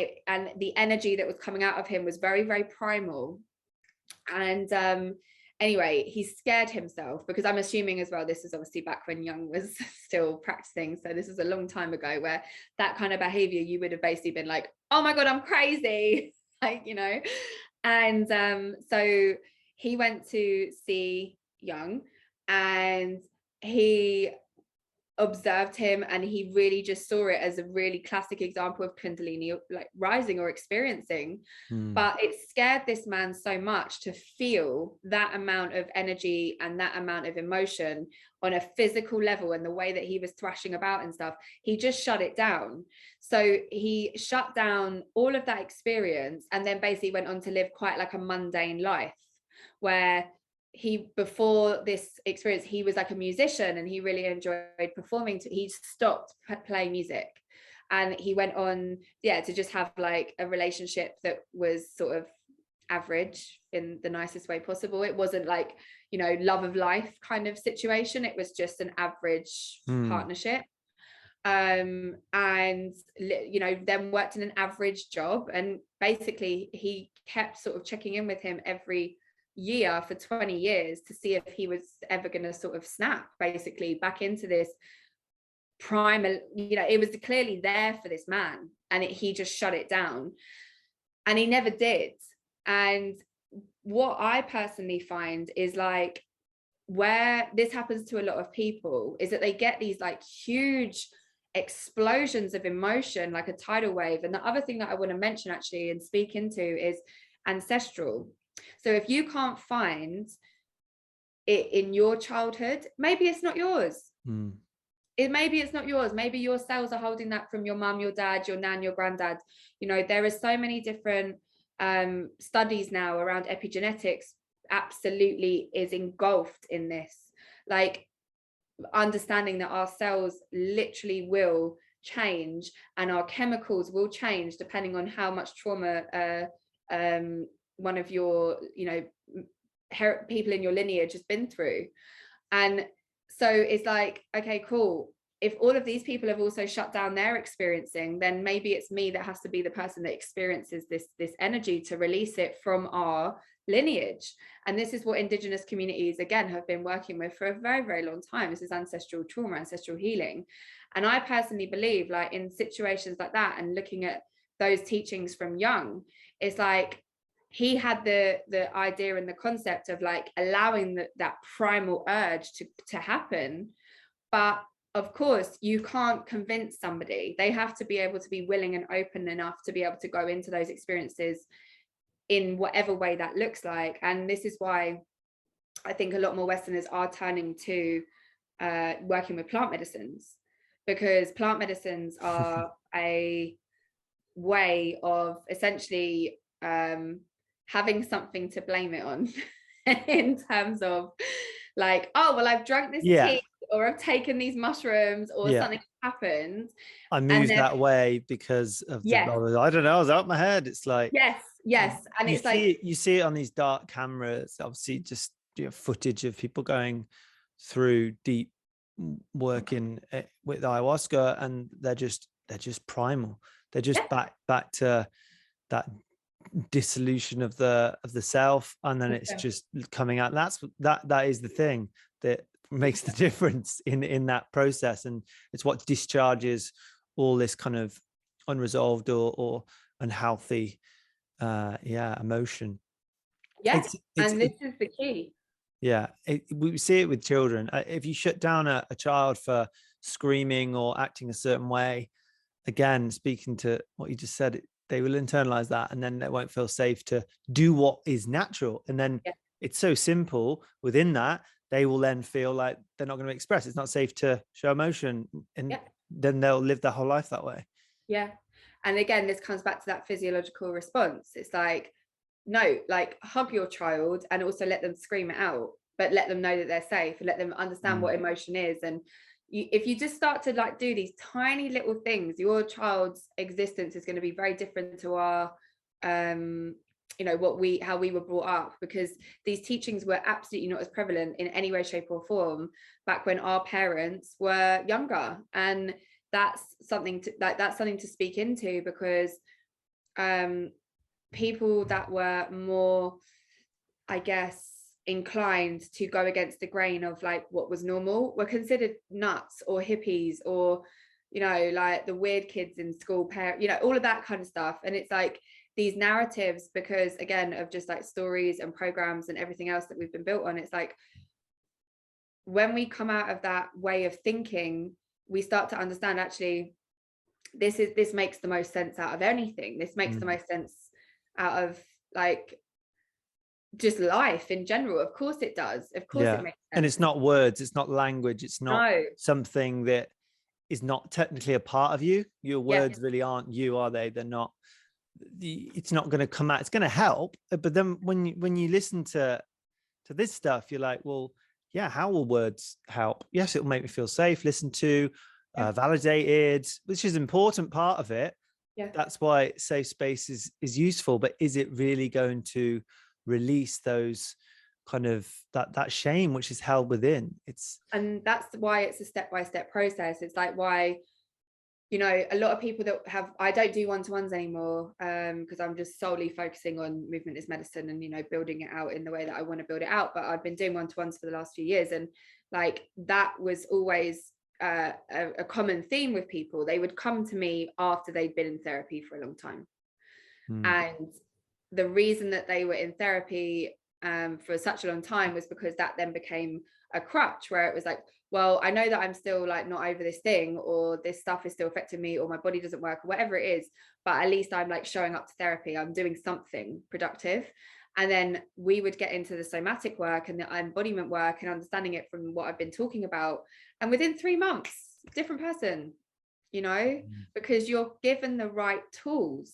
the energy that was coming out of him was very, very primal. And anyway, he scared himself, because I'm assuming as well, this is obviously back when Jung was still practicing. So this is a long time ago, where that kind of behavior, you would have basically been like, oh my God, I'm crazy. Like, you know. And so he went to see Jung, and he observed him, and he really just saw it as a really classic example of Kundalini like rising or experiencing. But it scared this man so much to feel that amount of energy and that amount of emotion on a physical level, and the way that he was thrashing about and stuff, he just shut it down. So he shut down all of that experience, and then basically went on to live quite like a mundane life, where before this experience, he was like a musician and he really enjoyed performing. He stopped playing music, and he went on to just have like a relationship that was sort of average in the nicest way possible. It wasn't like, you know, love of life kind of situation. It was just an average partnership. And you know, then worked in an average job, and basically he kept sort of checking in with him every year for 20 years to see if he was ever going to sort of snap basically back into this primal, you know, it was clearly there for this man, and he just shut it down, and he never did. And what I personally find is, like, where this happens to a lot of people is that they get these like huge explosions of emotion, like a tidal wave. And the other thing that I want to mention actually and speak into is ancestral. So if you can't find it in your childhood, maybe it's not yours. Maybe it's not yours. Maybe your cells are holding that from your mum, your dad, your nan, your granddad. You know, there are so many different studies now around epigenetics. Absolutely is engulfed in this, like understanding that our cells literally will change, and our chemicals will change depending on how much trauma one of your, you know, people in your lineage has been through. And so it's like, okay, cool, if all of these people have also shut down their experiencing, then maybe it's me that has to be the person that experiences this energy to release it from our lineage. And this is what Indigenous communities, again, have been working with for a very, very long time. This is ancestral trauma, ancestral healing. And I personally believe, like, in situations like that, and looking at those teachings from Jung, it's like he had the idea and the concept of like allowing that primal urge to happen. But of course, you can't convince somebody. They have to be able to be willing and open enough to be able to go into those experiences in whatever way that looks like. And this is why I think a lot more Westerners are turning to working with plant medicines, because plant medicines are a way of essentially having something to blame it on in terms of like, oh, well, I've drunk this tea, or I've taken these mushrooms, or something happened. I moved that way because of the, I don't know, I was out of my head. It's like, yes. And it's like, you see it on these dark cameras, obviously, just footage of people going through deep work with ayahuasca, and they're just primal. They're just back to that dissolution of the self, and then it's just coming out. That is the thing that makes the difference in that process, and it's what discharges all this kind of unresolved or unhealthy emotion. Yes, and this is the key. We see it with children. If you shut down a child for screaming or acting a certain way, again, speaking to what you just said, they will internalize that, and then they won't feel safe to do what is natural. And then it's so simple within that, they will then feel like they're not going to express. It's not safe to show emotion, and then they'll live their whole life that way. And again, this comes back to that physiological response. It's like, no, like, hug your child and also let them scream it out, but let them know that they're safe, and let them understand what emotion is. And if you just start to like do these tiny little things, your child's existence is going to be very different to our how we were brought up, because these teachings were absolutely not as prevalent in any way, shape or form back when our parents were younger. And that's something to speak into, because people that were more, I guess, inclined to go against the grain of like what was normal were considered nuts or hippies, or like the weird kids in school, all of that kind of stuff. And it's like these narratives, because again of just like stories and programs and everything else that we've been built on, it's like when we come out of that way of thinking, we start to understand, actually, this makes the most sense out of anything. This makes the most sense out of like just life in general. Of course it does. Of course it makes sense. And it's not words, it's not language, it's not something that is not technically a part of you. Your words really aren't you, are they? They're not. It's not going to come out. It's going to help, but then when you listen to this stuff, you're like, well, how will words help? Yes, it'll make me feel safe, listened to, validated, which is an important part of it. That's why safe space is useful. But is it really going to release those kind of that shame which is held within? And that's why it's a step-by-step process. It's like why a lot of people that I don't do one-to-ones anymore, because I'm just solely focusing on movement is medicine and building it out in the way that I want to build it out. But I've been doing one-to-ones for the last few years, and like that was always a common theme with people. They would come to me after they'd been in therapy for a long time, and the reason that they were in therapy for such a long time was because that then became a crutch, where it was like, well, I know that I'm still like not over this thing, or this stuff is still affecting me, or my body doesn't work, or whatever it is, but at least I'm like showing up to therapy, I'm doing something productive. And then we would get into the somatic work and the embodiment work and understanding it from what I've been talking about, and within 3 months, different person, because you're given the right tools.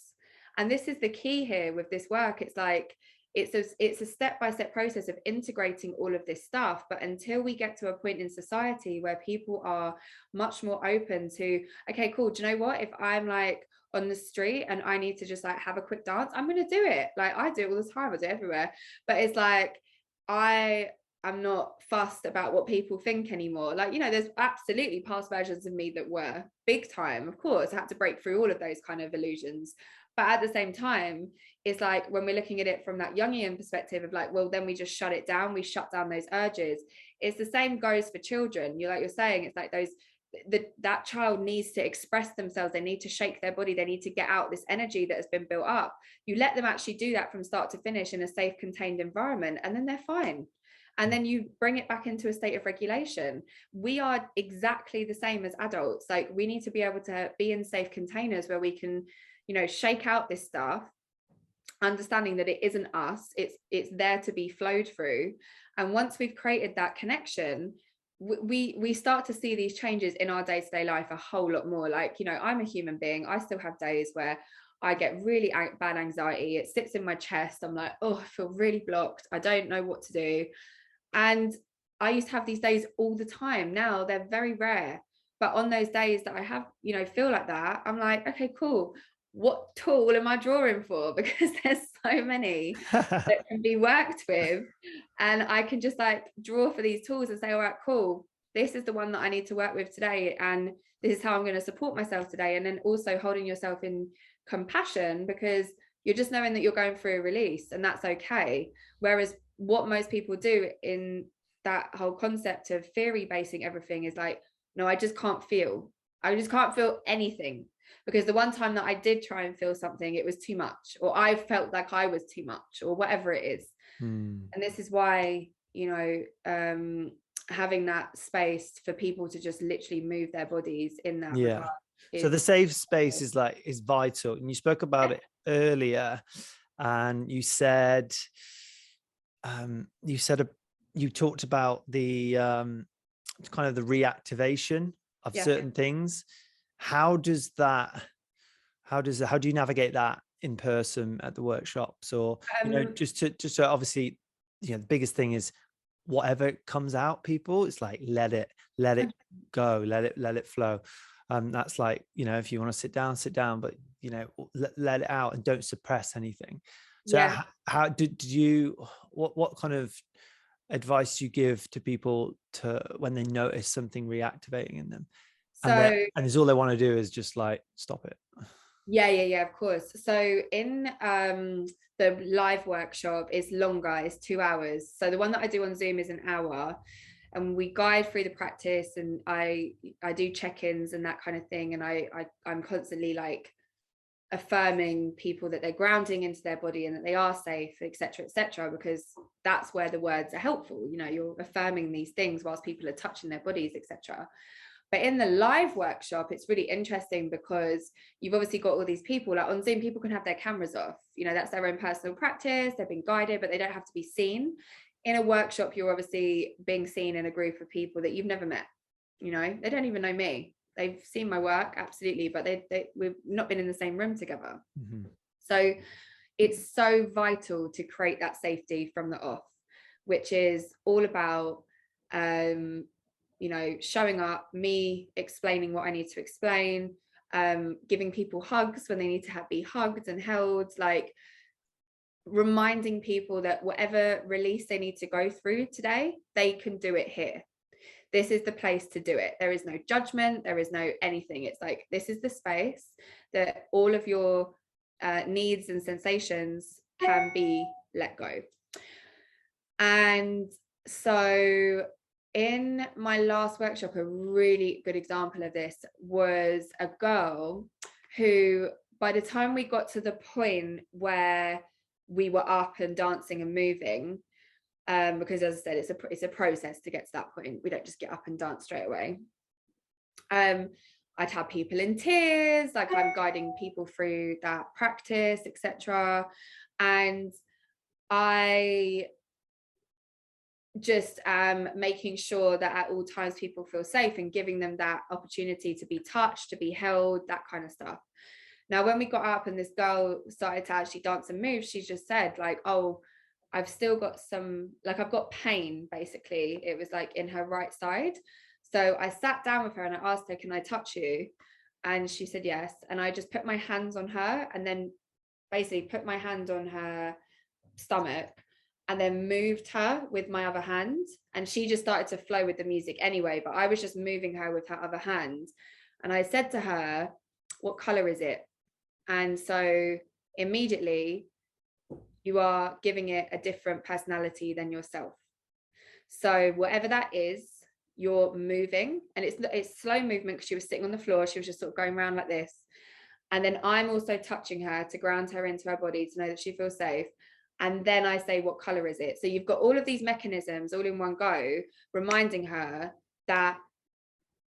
And this is the key here with this work. It's like it's a step-by-step process of integrating all of this stuff. But until we get to a point in society where people are much more open to, okay, cool, do you know what, if I'm like on the street and I need to just like have a quick dance, I'm going to do it. Like I do it all the time, I do it everywhere. But it's like I I'm not fussed about what people think anymore. Like, you know, there's absolutely past versions of me that were big time. Of course, I had to break through all of those kind of illusions. But at the same time, it's like when we're looking at it from that Jungian perspective of like, well, then we just shut it down. We shut down those urges. It's the same goes for children. You're saying, it's like that child needs to express themselves. They need to shake their body. They need to get out this energy that has been built up. You let them actually do that from start to finish in a safe, contained environment, and then they're fine. And then you bring it back into a state of regulation. We are exactly the same as adults. Like, we need to be able to be in safe containers where we can, you know, shake out this stuff, understanding that it isn't us, it's there to be flowed through. And once we've created that connection, we start to see these changes in our day-to-day life a whole lot more. Like, you know, I'm a human being. I still have days where I get really bad anxiety. It sits in my chest. I'm like, oh, I feel really blocked. I don't know what to do. And I used to have these days all the time. Now they're very rare. But on those days that I have, you know, feel like that, I'm like, okay, cool. What tool am I drawing for? Because there's so many that can be worked with. And I can just like draw for these tools and say, all right, cool. This is the one that I need to work with today. And this is how I'm going to support myself today. And then also holding yourself in compassion, because you're just knowing that you're going through a release, and that's okay. Whereas what most people do in that whole concept of theory basing everything is like, no, I just can't feel anything, because the one time that I did try and feel something, it was too much, or I felt like I was too much, or whatever it is. And this is why, you know, having that space for people to just literally move their bodies in that regard. So the safe space is vital. And you spoke about it earlier, and you said you talked about the kind of the reactivation of certain things. How do you navigate that in person at the workshops, or you know, just so obviously, you know, the biggest thing is whatever comes out, people, it's like let it go, let it flow. That's like, you know, if you want to sit down, but you know, let it out and don't suppress anything. So how did you, what kind of advice do you give to people to when they notice something reactivating in them, and is all they want to do is just like stop it? Yeah, of course. So in the live workshop is longer, it's 2 hours. So the one that I do on Zoom is an hour, and we guide through the practice, and I do check-ins and that kind of thing. And I'm constantly like affirming people that they're grounding into their body and that they are safe, etc., because that's where the words are helpful. You know, you're affirming these things whilst people are touching their bodies, etc. But in the live workshop, it's really interesting because you've obviously got all these people. Like on Zoom, people can have their cameras off. You know, that's their own personal practice. They've been guided, but they don't have to be seen. In a workshop, you're obviously being seen in a group of people that you've never met. You know, they don't even know me. They've seen my work, absolutely, but we've not been in the same room together. So it's so vital to create that safety from the off, which is all about you know, showing up, me explaining what I need to explain, giving people hugs when they need to be hugged and held, like reminding people that whatever release they need to go through today, they can do it here. This is the place to do it. There is no judgment. There is no anything. It's like, this is the space that all of your needs and sensations can be let go. And so in my last workshop, a really good example of this was a girl who, by the time we got to the point where we were up and dancing and moving, because as I said, it's a process to get to that point. We don't just get up and dance straight away. I'd have people in tears, like I'm guiding people through that practice, etc. And I just making sure that at all times people feel safe and giving them that opportunity to be touched, to be held, that kind of stuff. Now, when we got up and this girl started to actually dance and move, she just said like, oh, I've still got some, like I've got pain, basically. It was like in her right side. So I sat down with her and I asked her, can I touch you? And she said yes. And I just put my hands on her and then basically put my hand on her stomach and then moved her with my other hand, and she just started to flow with the music anyway, but I was just moving her with her other hand. And I said to her, what color is it? And so immediately you are giving it a different personality than yourself. So whatever that is, you're moving, and it's slow movement, because she was sitting on the floor, she was just sort of going around like this. And then I'm also touching her to ground her into her body, to know that she feels safe. And then I say, what color is it? So you've got all of these mechanisms all in one go, reminding her that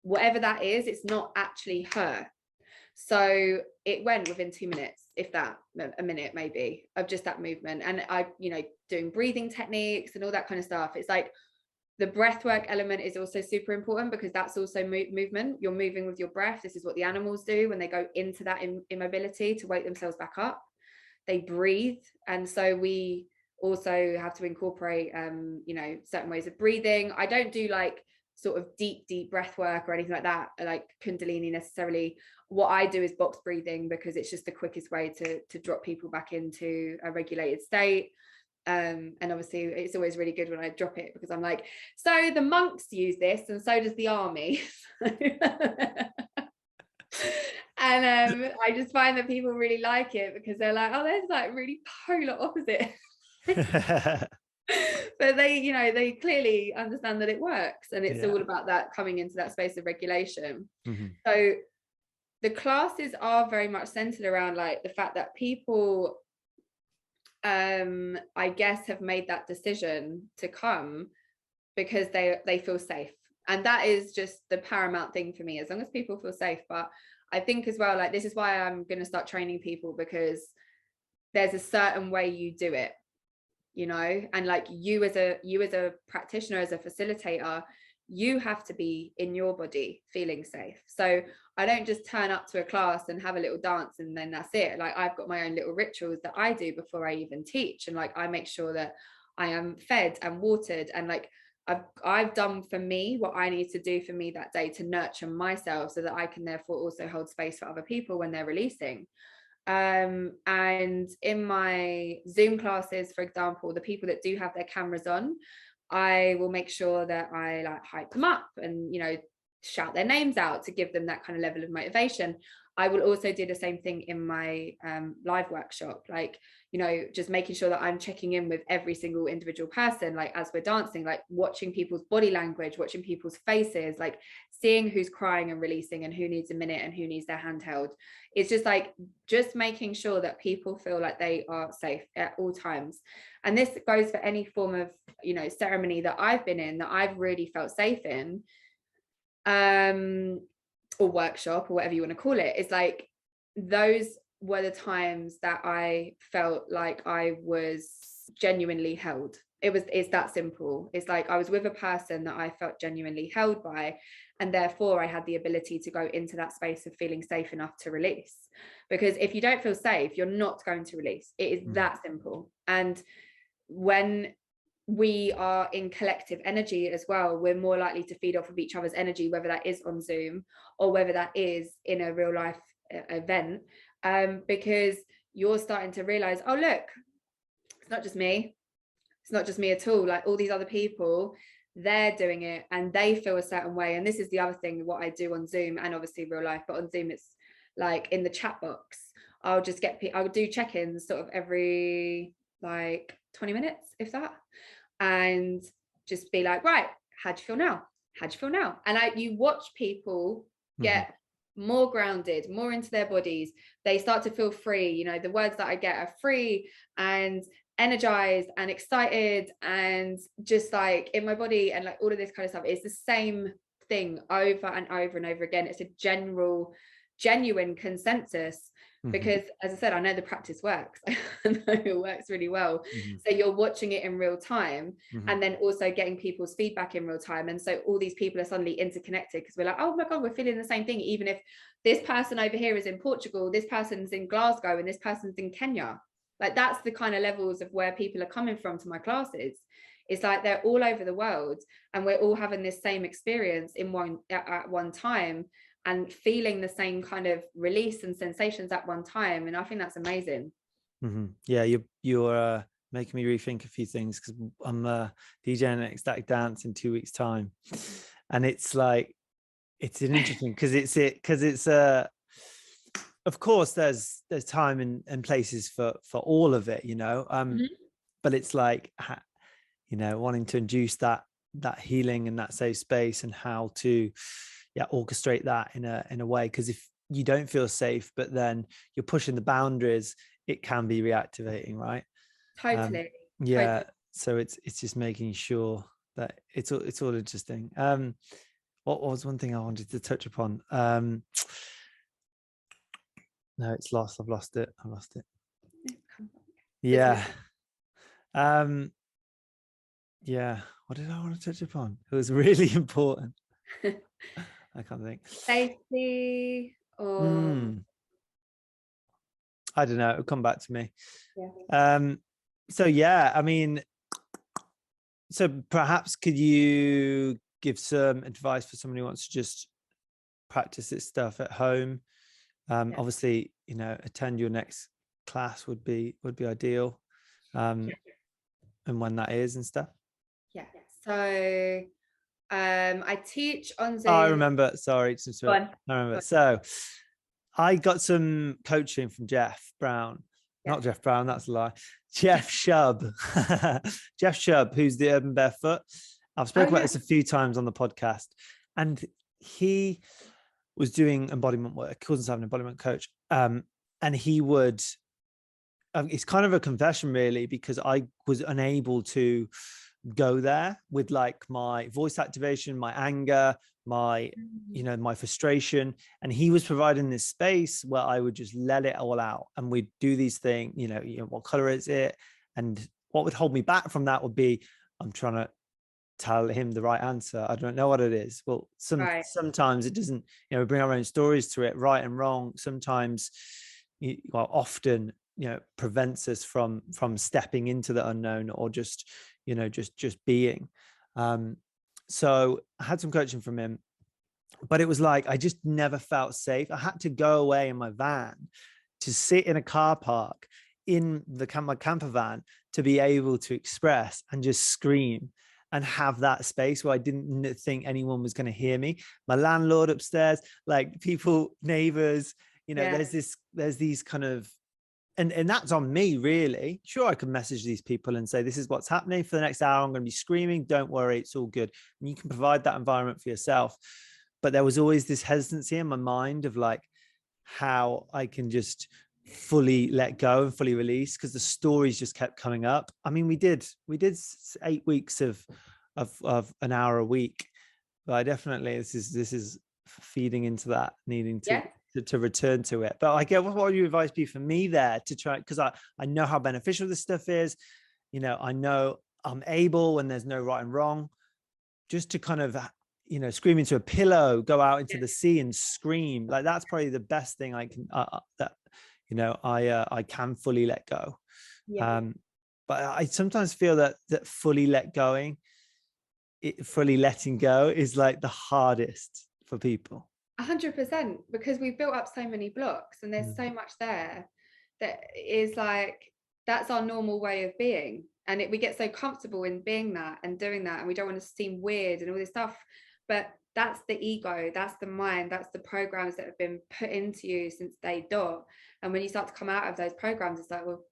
whatever that is, it's not actually her. So it went within 2 minutes, if that, a minute maybe, of just that movement. And I, doing breathing techniques and all that kind of stuff. It's like the breath work element is also super important, because that's also movement. You're moving with your breath. This is what the animals do when they go into that immobility to wake themselves back up. They breathe. And so we also have to incorporate certain ways of breathing. I don't do like sort of deep breath work or anything like that, like Kundalini necessarily. What I do is box breathing, because it's just the quickest way to drop people back into a regulated state. And obviously it's always really good when I drop it, because I'm like, so the monks use this and so does the army. And I just find that people really like it, because they're like, oh, there's like really polar opposite. But they clearly understand that it works, and it's all about that coming into that space of regulation. So the classes are very much centered around like the fact that people I guess have made that decision to come because they feel safe, and that is just the paramount thing for me, as long as people feel safe. But I think as well, like, this is why I'm going to start training people, because there's a certain way you do it, and like you as a practitioner, as a facilitator, you have to be in your body feeling safe. So I don't just turn up to a class and have a little dance and then that's it. Like, I've got my own little rituals that I do before I even teach, and like I make sure that I am fed and watered, and like I've done for me what I need to do for me that day to nurture myself, so that I can therefore also hold space for other people when they're releasing. And in my Zoom classes, for example, the people that do have their cameras on, I will make sure that I like hype them up and shout their names out to give them that kind of level of motivation. I will also do the same thing in my live workshop, like just making sure that I'm checking in with every single individual person, like as we're dancing, like watching people's body language, watching people's faces, like seeing who's crying and releasing and who needs a minute and who needs their hand held. It's just making sure that people feel like they are safe at all times. And this goes for any form of ceremony that I've been in, that I've really felt safe in, or workshop, or whatever you want to call it. It's like those were the times that I felt like I was genuinely held. It's that simple. It's like I was with a person that I felt genuinely held by, and therefore I had the ability to go into that space of feeling safe enough to release. Because if you don't feel safe, you're not going to release. It is that simple. And when we are in collective energy as well, we're more likely to feed off of each other's energy, whether that is on Zoom or whether that is in a real life event, because you're starting to realize, oh look, it's not just me at all, like all these other people, they're doing it and they feel a certain way. And this is the other thing, what I do on Zoom and obviously real life, but on Zoom it's like in the chat box, I'll do check-ins sort of every like 20 minutes, if that, and just be like, right, how do you feel now? And you watch people get more grounded, more into their bodies. They start to feel free. The words that I get are free and energized and excited and just like in my body, and like all of this kind of stuff. It's the same thing over and over and over again. It's a genuine consensus. Because as I said, I know the practice works. I know it works really well. So you're watching it in real time, and then also getting people's feedback in real time. And so all these people are suddenly interconnected, because we're like, oh my God, we're feeling the same thing. Even if this person over here is in Portugal, this person's in Glasgow, and this person's in Kenya. Like, that's the kind of levels of where people are coming from to my classes. It's like they're all over the world, and we're all having this same experience at one time, and feeling the same kind of release and sensations at one time. And I think that's amazing. Yeah, you're making me rethink a few things, because I'm DJing an ecstatic dance in 2 weeks time, and it's like, it's an interesting, because it's of course there's time and places for all of it, but it's like, wanting to induce that healing and that safe space, and how to orchestrate that in a way, because if you don't feel safe but then you're pushing the boundaries, it can be reactivating, right? Totally. Totally. So it's just making sure that it's all interesting. What was one thing I wanted to touch upon? No, it's lost. I've lost it. Yeah. Yeah. What did I want to touch upon? It was really important. I can't think. Safety, or I don't know. It'll come back to me. Yeah. So yeah, I mean, so perhaps could you give some advice for somebody who wants to just practice this stuff at home? Obviously, attend your next class would be ideal, and when that is and stuff. Yeah. So I teach on Zoom. Oh, I remember. Sorry, I remember. So I got some coaching from Jeff Brown. Not Jeff Brown, that's a lie. Jeff Shub. Jeff Shub, who's the Urban Barefoot. I've spoken about this a few times on the podcast. And he was doing embodiment work. He calls himself an embodiment coach. And he would, it's kind of a confession really, because I was unable to go there with like my voice activation, my anger, my my frustration, and he was providing this space where I would just let it all out, and we'd do these things, what color is it, and what would hold me back from that would be, I'm trying to tell him the right answer, I don't know what it is. Well, sometimes it doesn't, we bring our own stories to it, right and wrong. Sometimes often prevents us from stepping into the unknown, or just being. So I had some coaching from him, but it was like, I just never felt safe. I had to go away in my van, to sit in a car park in my camper van, to be able to express and just scream and have that space where I didn't think anyone was going to hear me. My landlord upstairs, like people, neighbors, there's these kind of, and that's on me really. Sure, I could message these people and say, this is what's happening for the next hour, I'm going to be screaming, don't worry, it's all good. And you can provide that environment for yourself. But there was always this hesitancy in my mind of like, how I can just fully let go and fully release, because the stories just kept coming up. I mean, we did 8 weeks of an hour a week, but I definitely, this is feeding into that, needing to return to it. But I get, what would your advice be for me there to try, because I know how beneficial this stuff is, I know I'm able, when there's no right and wrong, just to kind of scream into a pillow, go out into the sea and scream. Like, that's probably the best thing I can I can fully let go. But I sometimes feel that fully letting go is like the hardest for people. 100%, because we've built up so many blocks, and there's so much there that is like, that's our normal way of being, and we get so comfortable in being that and doing that, and we don't want to seem weird and all this stuff. But that's the ego, that's the mind, that's the programs that have been put into you since day dot. And when you start to come out of those programs, it's like, well,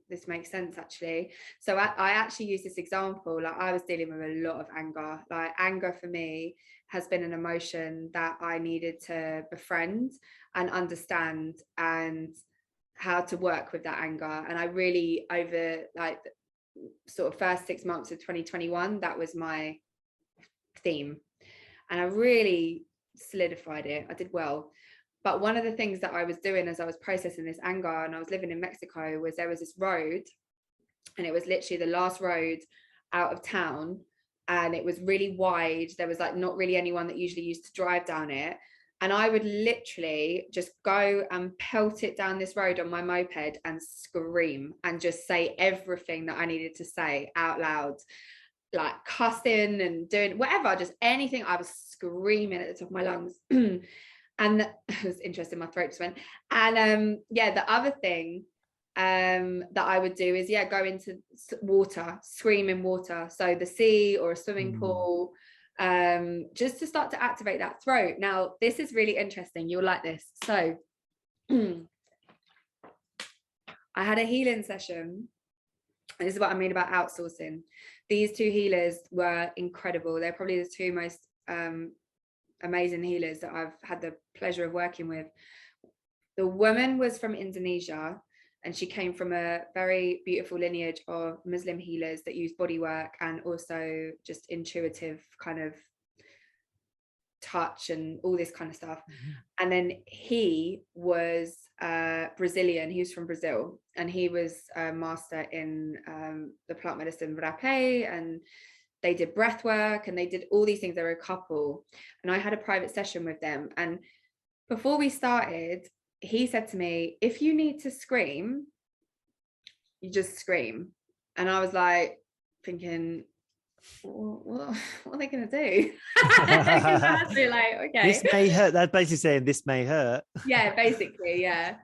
this makes sense actually. So I actually use this example. Like, I was dealing with a lot of anger. Like, anger for me has been an emotion that I needed to befriend and understand, and how to work with that anger. And I really, over like sort of first 6 months of 2021, that was my theme, and I really solidified it. I did well. But one of the things that I was doing as I was processing this anger, and I was living in Mexico, was there was this road, and it was literally the last road out of town, and it was really wide. There was like not really anyone that usually used to drive down it, and I would literally just go and pelt it down this road on my moped and scream and just say everything that I needed to say out loud, like cussing and doing whatever, just anything. I was screaming at the top of my lungs. And it was interesting, my throat just went. And the other thing that I would do is go into water, scream in water, so the sea or a swimming pool, just to start to activate that throat. Now this is really interesting, you'll like this. So I had a healing session, and this is what I mean about outsourcing. These two healers were incredible. They're probably the two most amazing healers that I've had the pleasure of working with. The woman was from Indonesia, and she came from a very beautiful lineage of Muslim healers that use body work and also just intuitive kind of touch and all this kind of stuff. And then he was Brazilian. He was from Brazil, and he was a master in the plant medicine rapé, and they did breath work and they did all these things. They were a couple, and I had a private session with them. And before we started, he said to me, if you need to scream, you just scream. And I was like thinking, what are they going to do? I was like, okay, this may hurt. That's basically saying this may hurt. Yeah, basically, yeah.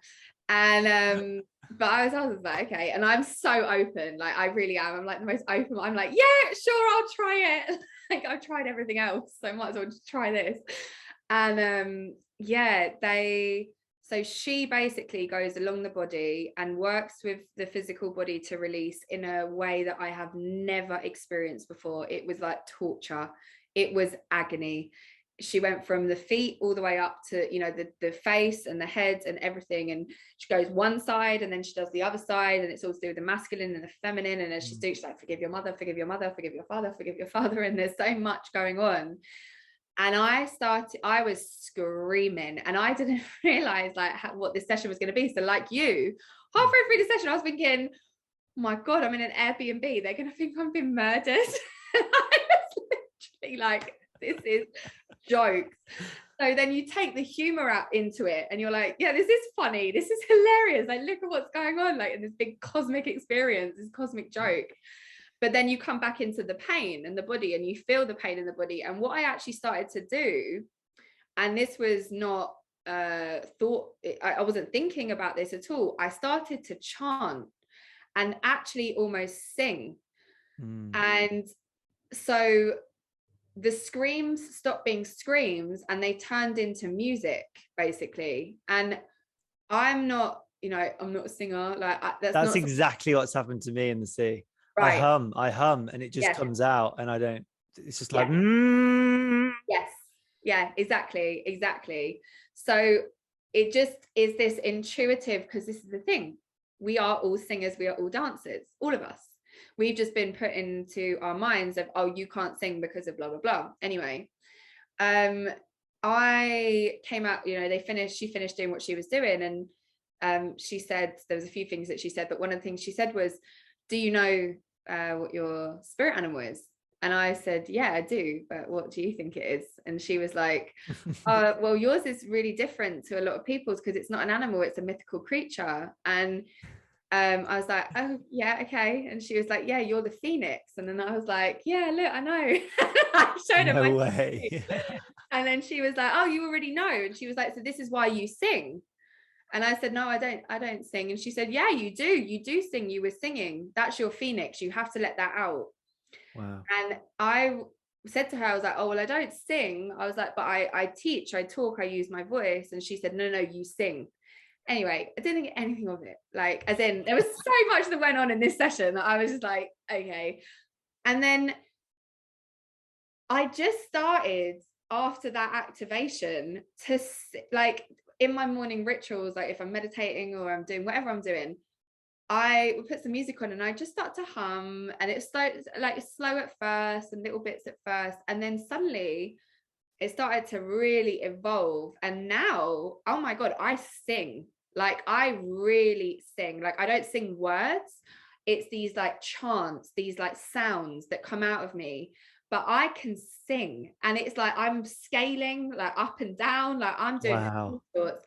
And but I was like, okay. And I'm so open, like I really am. I'm like the most open. I'm like, yeah, sure, I'll try it. Like I've tried everything else, so I might as well just try this. And so she basically goes along the body and works with the physical body to release in a way that I have never experienced before. It was like torture. It was agony. She went from the feet all the way up to, the face and the head and everything. And she goes one side and then she does the other side. And it's all to do with the masculine and the feminine. And as she's doing, she's like, forgive your mother, forgive your mother, forgive your father, forgive your father. And there's so much going on. And I was screaming, and I didn't realize what this session was going to be. So like you, halfway through the session, I was thinking, oh my God, I'm in an Airbnb. They're going to think I'm being murdered. I was literally like, this is jokes. So then you take the humor out into it and you're like, yeah, this is funny. This is hilarious. Like, look at what's going on, like in this big cosmic experience, this cosmic joke. But then you come back into the pain and the body and you feel the pain in the body. And what I actually started to do, and this was not thought, I wasn't thinking about this at all. I started to chant and actually almost sing. And so the screams stopped being screams and they turned into music, basically. And I'm not a singer. Like that's exactly what's happened to me in the sea. Right. I hum and it just comes out, and it's just like, Yes. Yeah, exactly. So it just is this intuitive, because this is the thing. We are all singers. We are all dancers, all of us. We've just been put into our minds of, oh, you can't sing because of blah, blah, blah. Anyway, I came out, she finished doing what she was doing. And she said, there was a few things that she said, but one of the things she said was, do you know what your spirit animal is? And I said, yeah, I do, but what do you think it is? And she was like, well, yours is really different to a lot of people's, because it's not an animal, it's a mythical creature. And I was like, oh yeah, okay. And she was like, yeah, you're the phoenix. And then I was like, yeah, look, I know. I showed her my way. And then she was like, oh, you already know. And she was like, so this is why you sing. And I said, no, I don't sing. And she said, yeah, you do sing. You were singing. That's your phoenix. You have to let that out. Wow. And I said to her, I was like, oh, well, I don't sing. I was like, but I teach, I talk, I use my voice. And she said, no, you sing. Anyway, I didn't get anything of it. Like, as in, there was so much that went on in this session that I was just like, okay. And then I just started after that activation to, like, in my morning rituals, like if I'm meditating or I'm doing whatever I'm doing, I would put some music on and I just start to hum, and it's slow at first and little bits at first. And then suddenly it started to really evolve. And now, oh my God, I sing. Like, I really sing. Like, I don't sing words. It's these like chants, these like sounds that come out of me, but I can sing. And it's like, I'm scaling like up and down, like I'm doing all sorts.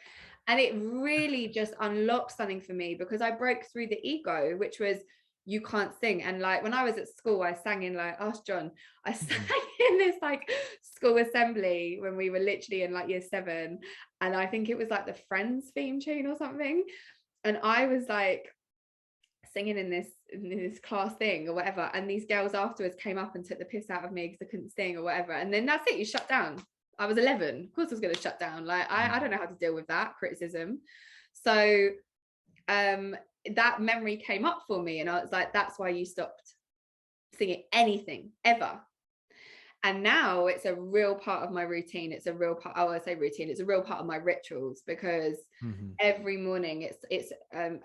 And it really just unlocked something for me, because I broke through the ego, which was, you can't sing. And like when I was at school, I sang in like, ask John, I sang in this like school assembly when we were literally in like year 7. And I think it was like the Friends theme tune or something. And I was like, singing in this class thing or whatever, and these girls afterwards came up and took the piss out of me because I couldn't sing or whatever, and then that's it, you shut down. I was 11, of course I was going to shut down. Like I don't know how to deal with that criticism. So that memory came up for me, and I was like, that's why you stopped singing anything ever. And now it's a real part of my routine. It's a real part, I say routine, it's a real part of my rituals, because every morning it's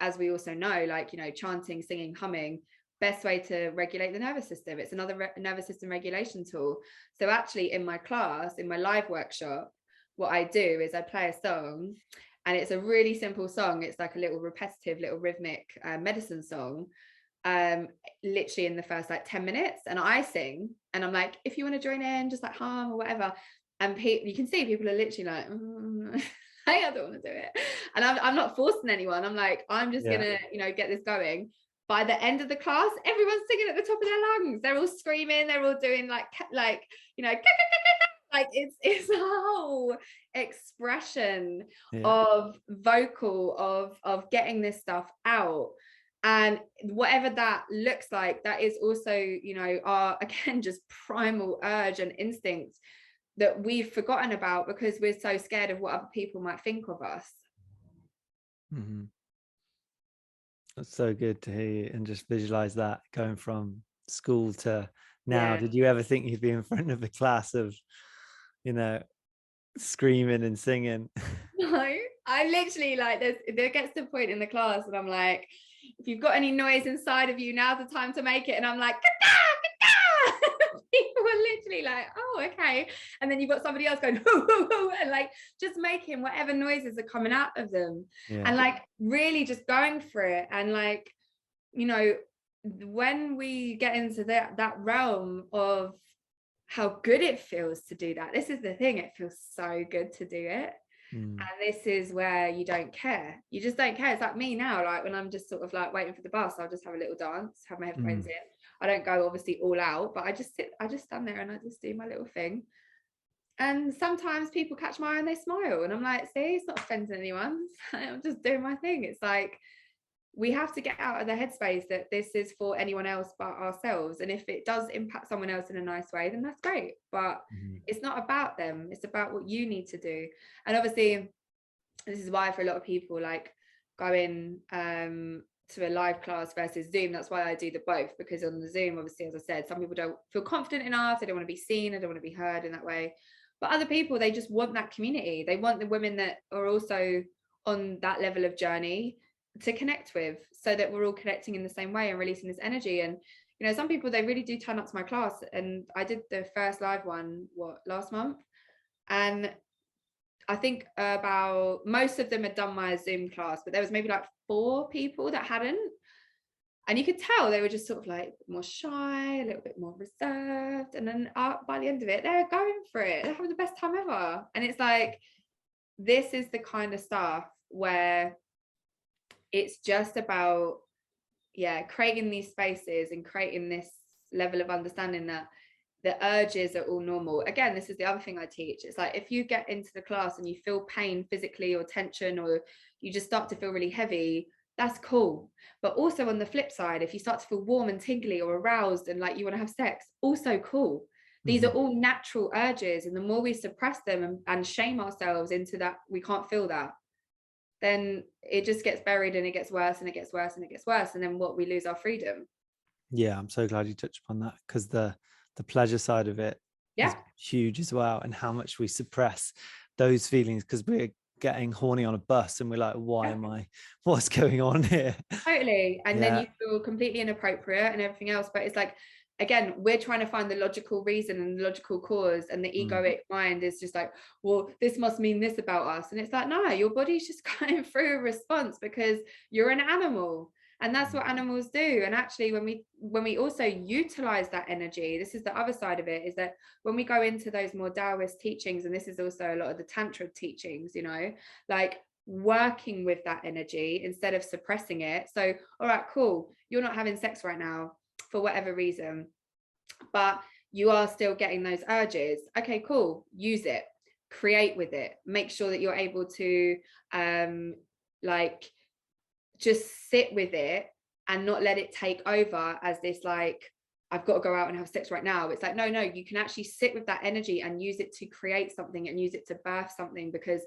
as we also know, like, you know, chanting, singing, humming, best way to regulate the nervous system. It's another nervous system regulation tool. So actually in my class, in my live workshop, what I do is I play a song, and it's a really simple song. It's like a little repetitive, little rhythmic medicine song, literally in the first like 10 minutes, and I sing, and I'm like, if you want to join in, just like hum or whatever. And you can see people are literally like, I don't want to do it. And I'm not forcing anyone. I'm like, I'm just gonna, you know, get this going. By the end of the class, everyone's singing at the top of their lungs. They're all screaming. They're all doing like you know, like it's a whole expression of vocal, of getting this stuff out. And whatever that looks like, that is also, you know, our, again, just primal urge and instinct that we've forgotten about because we're so scared of what other people might think of us. That's so good to hear you and just visualize that going from school to now. Did you ever think you'd be in front of a class of, you know, screaming and singing? No, I literally, like, there gets to a point in the class and I'm like, if you've got any noise inside of you, now's the time to make it. And I'm like, people are literally like, oh, okay. And then you've got somebody else going, hoo, hoo, hoo, and like just making whatever noises are coming out of them. And like really just going for it. And like, you know, when we get into that realm of how good it feels to do that, this is the thing, it feels so good to do it. And this is where you don't care. You just don't care. It's like me now, like when I'm just sort of like waiting for the bus, I'll just have a little dance, have my headphones in. I don't go obviously all out, but I just stand there and I just do my little thing. And sometimes people catch my eye and they smile, and I'm like, see, it's not offending anyone. I'm just doing my thing. It's like, we have to get out of the headspace that this is for anyone else but ourselves. And if it does impact someone else in a nice way, then that's great. But it's not about them. It's about what you need to do. And obviously, this is why for a lot of people, like going to a live class versus Zoom, that's why I do the both. Because on the Zoom, obviously, as I said, some people don't feel confident enough. They don't want to be seen. They don't want to be heard in that way. But other people, they just want that community. They want the women that are also on that level of journey to connect with, so that we're all connecting in the same way and releasing this energy. And you know, some people, they really do turn up to my class, and I did the first live one last month, and I think about most of them had done my Zoom class, but there was maybe like 4 people that hadn't, and you could tell they were just sort of like more shy, a little bit more reserved, and then by the end of it, they're going for it, they're having the best time ever. And it's like, this is the kind of stuff where it's just about creating these spaces and creating this level of understanding that the urges are all normal. Again, this is the other thing I teach. It's like, if you get into the class and you feel pain physically or tension, or you just start to feel really heavy, that's cool. But also on the flip side, if you start to feel warm and tingly or aroused and like you want to have sex, also cool. These are all natural urges, and the more we suppress them and shame ourselves into that we can't feel that, then it just gets buried, and it gets worse and it gets worse and it gets worse. And then we lose our freedom. Yeah, I'm so glad you touched upon that, because the pleasure side of it is huge as well, and how much we suppress those feelings because we're getting horny on a bus and we're like, what's going on here? Totally. And then you feel completely inappropriate and everything else. But it's like, again, we're trying to find the logical reason and the logical cause, and the egoic mind is just like, well, this must mean this about us. And it's like, no, your body's just going through a response because you're an animal, and that's what animals do. And actually, when we also utilize that energy, this is the other side of it, is that when we go into those more Taoist teachings, and this is also a lot of the Tantra teachings, you know, like working with that energy instead of suppressing it. So, all right, cool, you're not having sex right now for whatever reason, but you are still getting those urges. Okay, cool, use it, create with it, make sure that you're able to like just sit with it and not let it take over as this, like, I've got to go out and have sex right now. It's like, no, you can actually sit with that energy and use it to create something and use it to birth something. Because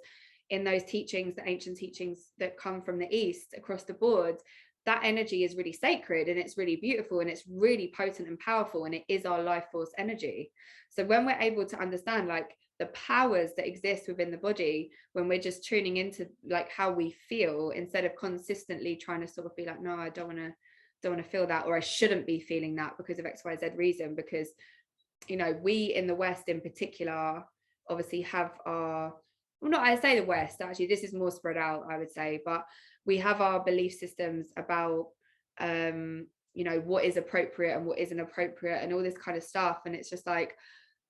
in those teachings, the ancient teachings that come from the East across the board, that energy is really sacred and it's really beautiful and it's really potent and powerful, and it is our life force energy. So when we're able to understand like the powers that exist within the body, when we're just tuning into like how we feel, instead of consistently trying to sort of be like, no, I don't want to feel that, or I shouldn't be feeling that because of XYZ reason. Because, you know, we in the West in particular obviously have our, well, not, I say the West, actually this is more spread out, I would say, but we have our belief systems about you know, what is appropriate and what isn't appropriate and all this kind of stuff. And it's just like,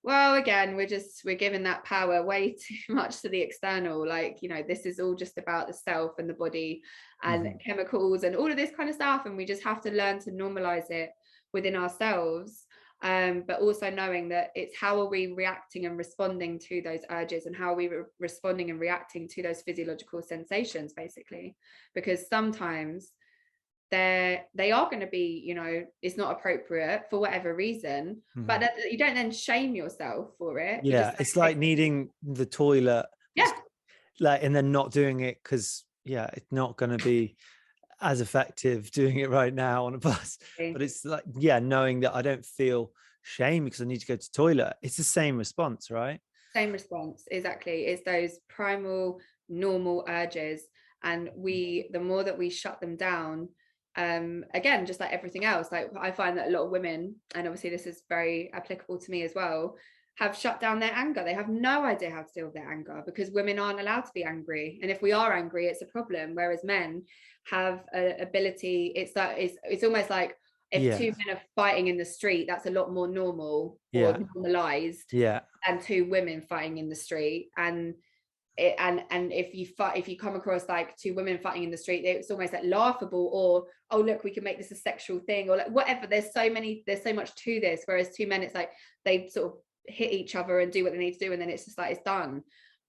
well, again, we're giving that power way too much to the external. Like, you know, this is all just about the self and the body and chemicals and all of this kind of stuff, and we just have to learn to normalize it within ourselves. But also knowing that it's how are we reacting and responding to those urges, and how are we responding and reacting to those physiological sensations, basically. Because sometimes they are going to be, you know, it's not appropriate for whatever reason, but that, you don't then shame yourself for it. Yeah, it's like needing the toilet, like, and then not doing it because it's not going to be as effective doing it right now on a bus. But it's like, knowing that I don't feel shame because I need to go to the toilet. It's the same response, right? Same response, exactly. It's those primal normal urges, and the more that we shut them down, again, just like everything else, like I find that a lot of women, and obviously this is very applicable to me as well, have shut down their anger. They have no idea how to deal with their anger, because women aren't allowed to be angry, and if we are angry, it's a problem. Whereas men have an ability, it's almost like if two men are fighting in the street, that's a lot more normal or normalized than two women fighting in the street. And if you come across like two women fighting in the street, it's almost like laughable, or, oh look, we can make this a sexual thing, or like whatever. There's so much to this. Whereas two men, it's like they sort of hit each other and do what they need to do, and then it's just like it's done.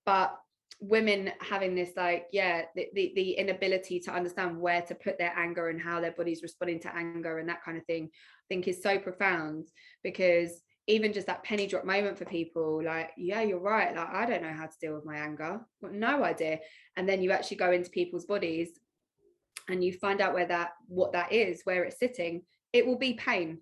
But women having this, like, the inability to understand where to put their anger and how their body's responding to anger and that kind of thing, I think is so profound. Because even just that penny drop moment for people, like, yeah, you're right, like, I don't know how to deal with my anger, got no idea. And then you actually go into people's bodies and you find out what that is, where it's sitting. It will be pain.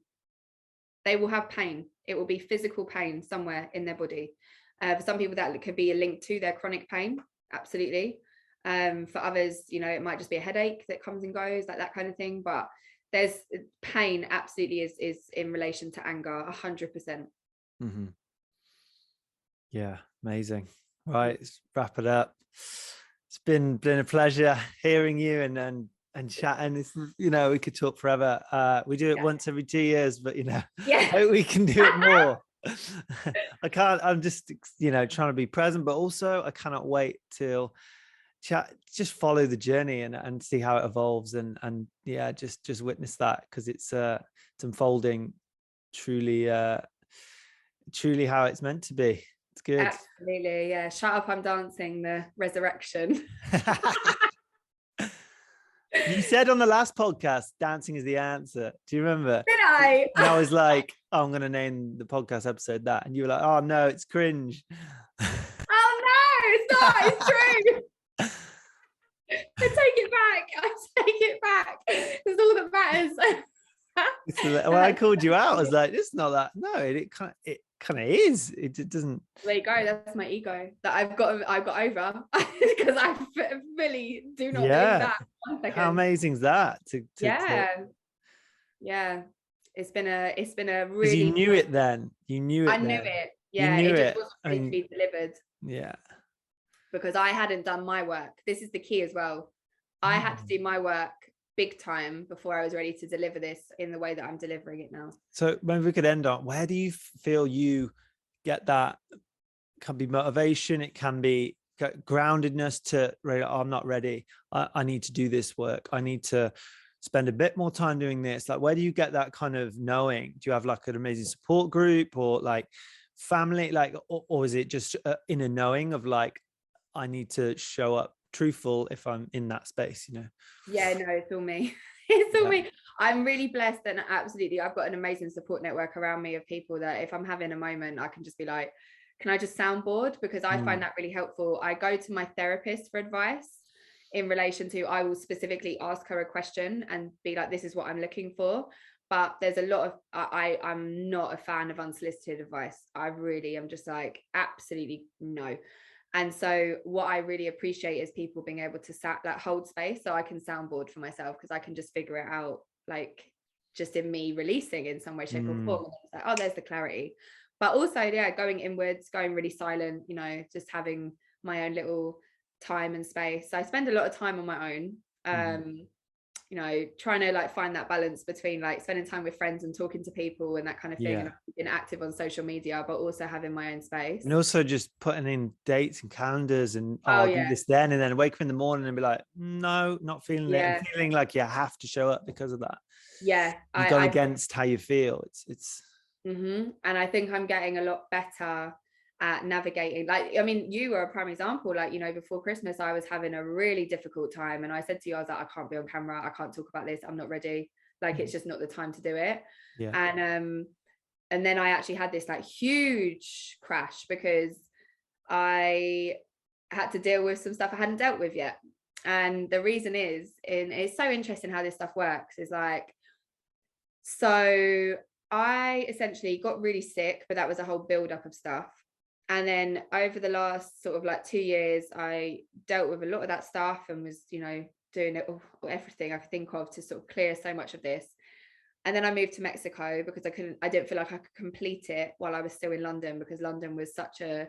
They will have pain. It will be physical pain somewhere in their body. For some people that could be a link to their chronic pain, absolutely. For others, you know, it might just be a headache that comes and goes, like that kind of thing. But there's pain absolutely is in relation to anger, 100%. Yeah, amazing. Right, let's wrap it up. It's been a pleasure hearing you and chatting. It's, you know, we could talk forever. We do it once every 2 years, but, you know, hope we can do it more. I'm just, you know, trying to be present, but also I cannot wait till just follow the journey and see how it evolves, and just witness that, because it's unfolding truly how it's meant to be. It's good. Absolutely, yeah. Shut up, I'm dancing, the resurrection. You said on the last podcast, dancing is the answer. Do you remember? Did I? And I was like, oh, I'm going to name the podcast episode that. And you were like, oh, no, it's cringe. Oh, no, it's not. It's true. I take it back. It's all that matters. When I called you out, I was like, it's not that. No, it kind of is. It doesn't. There you go. That's my ego that I've got over, because I really do not believe that. How amazing is that? Yeah. It's been a really. You knew it then. You knew it. I knew it. Yeah, it just wasn't ready to be delivered. Yeah. Because I hadn't done my work. This is the key as well. I had to do my work big time before I was ready to deliver this in the way that I'm delivering it now. So maybe we could end on, where do you feel you get that? It can be motivation, it can be groundedness to, I'm not ready, I need to do this work, I need to spend a bit more time doing this. Like, where do you get that kind of knowing? Do you have like an amazing support group, or like family, like, or is it just inner knowing of like, I need to show up truthful if I'm in that space, you know? Yeah, no, it's all me. It's all me. I'm really blessed, and absolutely I've got an amazing support network around me of people that if I'm having a moment, I can just be like, can I just soundboard? Because I find that really helpful. I go to my therapist for advice in relation to, I will specifically ask her a question and be like, this is what I'm looking for. But there's a lot of, I'm not a fan of unsolicited advice. I really am just like, absolutely no. And so what I really appreciate is people being able to hold space so I can soundboard for myself, because I can just figure it out, like just in me releasing in some way, shape or form. And it's like, oh, there's the clarity. But also, yeah, going inwards, going really silent, you know, just having my own little time and space. So I spend a lot of time on my own. You know, trying to like find that balance between like spending time with friends and talking to people and that kind of thing, and being active on social media, but also having my own space. And also just putting in dates and calendars and I'll do this then, and then wake up in the morning and be like, no, not feeling it, and feeling like you have to show up because of that. You've gone against how you feel. It's and I think I'm getting a lot better at navigating. Like, I mean, you were a prime example. Like, you know, before Christmas I was having a really difficult time, and I said to you, I was like, I can't be on camera, I can't talk about this, I'm not ready, like it's just not the time to do it. And then I actually had this like huge crash because I had to deal with some stuff I hadn't dealt with yet. And the reason is, and it's so interesting how this stuff works, is like, so I essentially got really sick, but that was a whole build up of stuff. And then over the last sort of like 2 years, I dealt with a lot of that stuff and was, you know, doing everything I could think of to sort of clear so much of this. And then I moved to Mexico because I didn't feel like I could complete it while I was still in London, because London was such a,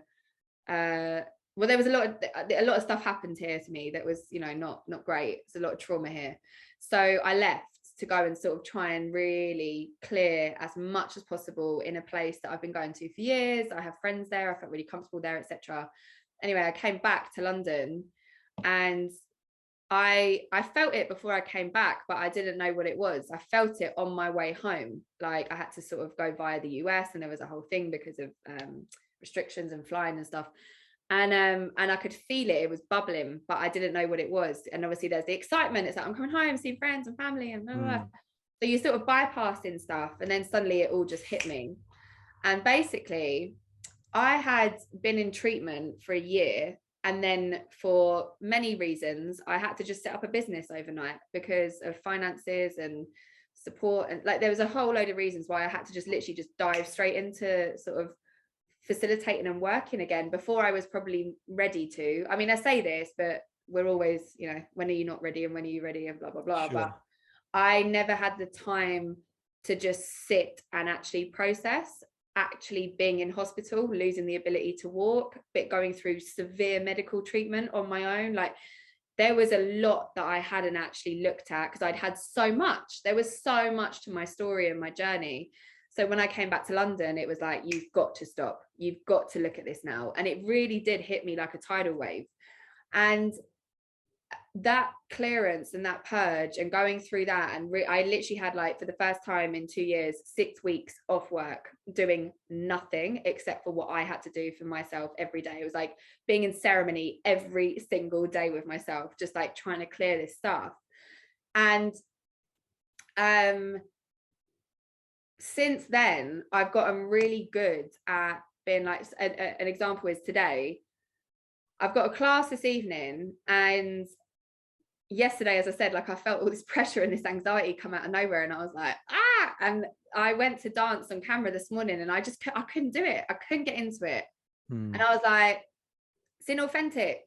well, there was a lot of stuff happened here to me that was, you know, not great. It's a lot of trauma here. So I left to go and sort of try and really clear as much as possible in a place that I've been going to for years. I have friends there, I felt really comfortable there, etc. Anyway, I came back to London, and I felt it before I came back, but I didn't know what it was. I felt it on my way home. Like I had to sort of go via the US, and there was a whole thing because of restrictions and flying and stuff. And I could feel it. It was bubbling, but I didn't know what it was. And obviously there's the excitement. It's like, I'm coming home, seeing friends and family and blah, blah, blah. So you're sort of bypassing stuff, and then suddenly it all just hit me. And basically I had been in treatment for a year, and then for many reasons I had to just set up a business overnight because of finances and support, and like there was a whole load of reasons why I had to just literally just dive straight into sort of facilitating and working again before I was probably ready to. I mean, I say this, but we're always, you know, when are you not ready and when are you ready and blah blah blah. But I never had the time to just sit and actually process actually being in hospital, losing the ability to walk, but going through severe medical treatment on my own. Like there was a lot that I hadn't actually looked at because I'd had so much. There was so much to my story and my journey. So when I came back to London, it was like, you've got to stop. You've got to look at this now. And it really did hit me like a tidal wave. And that clearance and that purge and going through that, and I literally had, like, for the first time in 2 years, 6 weeks off work, doing nothing except for what I had to do for myself every day. It was like being in ceremony every single day with myself, just like trying to clear this stuff. And since then I've gotten really good at being like, an example is today I've got a class this evening, and yesterday, as I said, like I felt all this pressure and this anxiety come out of nowhere, and I was like, and I went to dance on camera this morning, and I couldn't do it. I couldn't get into it. And I was like, it's inauthentic.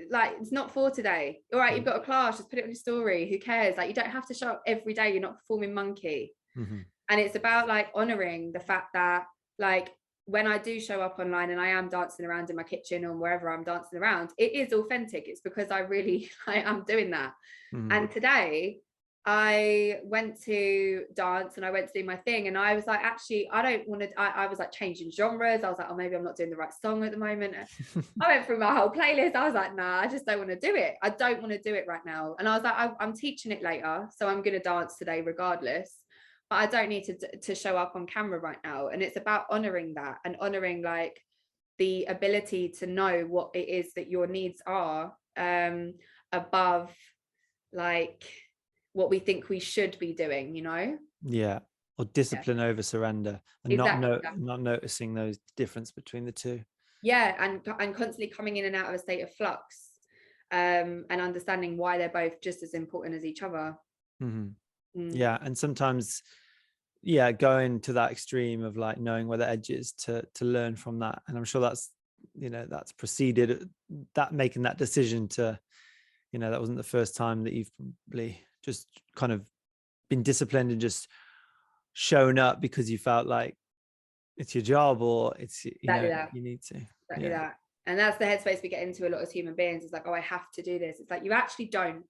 Like, it's not for today. All right, you've got a class, just put it on your story. Who cares? Like, you don't have to show up every day. You're not performing monkey. And it's about like honoring the fact that, like, when I do show up online and I am dancing around in my kitchen or wherever I'm dancing around, it is authentic. It's because I am doing that. And today I went to dance and I went to do my thing, and I was like, actually, I don't want to. I was like changing genres. I was like, oh, maybe I'm not doing the right song at the moment. I went through my whole playlist. I was like, nah, I just don't want to do it. I don't want to do it right now. And I was like, I'm teaching it later, so I'm going to dance today regardless. But I don't need to show up on camera right now. And it's about honoring that, and honoring like the ability to know what it is that your needs are, above like what we think we should be doing, you know? Yeah. Or discipline over surrender, and Exactly. not noticing those difference between the two. Yeah, and constantly coming in and out of a state of flux, and understanding why they're both just as important as each other. Mm-hmm. Mm. Yeah. And sometimes, yeah, going to that extreme of like knowing where the edge is to learn from that. And I'm sure that's, you know, that's preceded that, making that decision to, you know, that wasn't the first time that you've probably just kind of been disciplined and just shown up because you felt like it's your job, or it's, you Exactly know, that. you need to. Exactly Yeah. that. And that's the headspace we get into a lot as human beings. It's like, oh, I have to do this. It's like, you actually don't.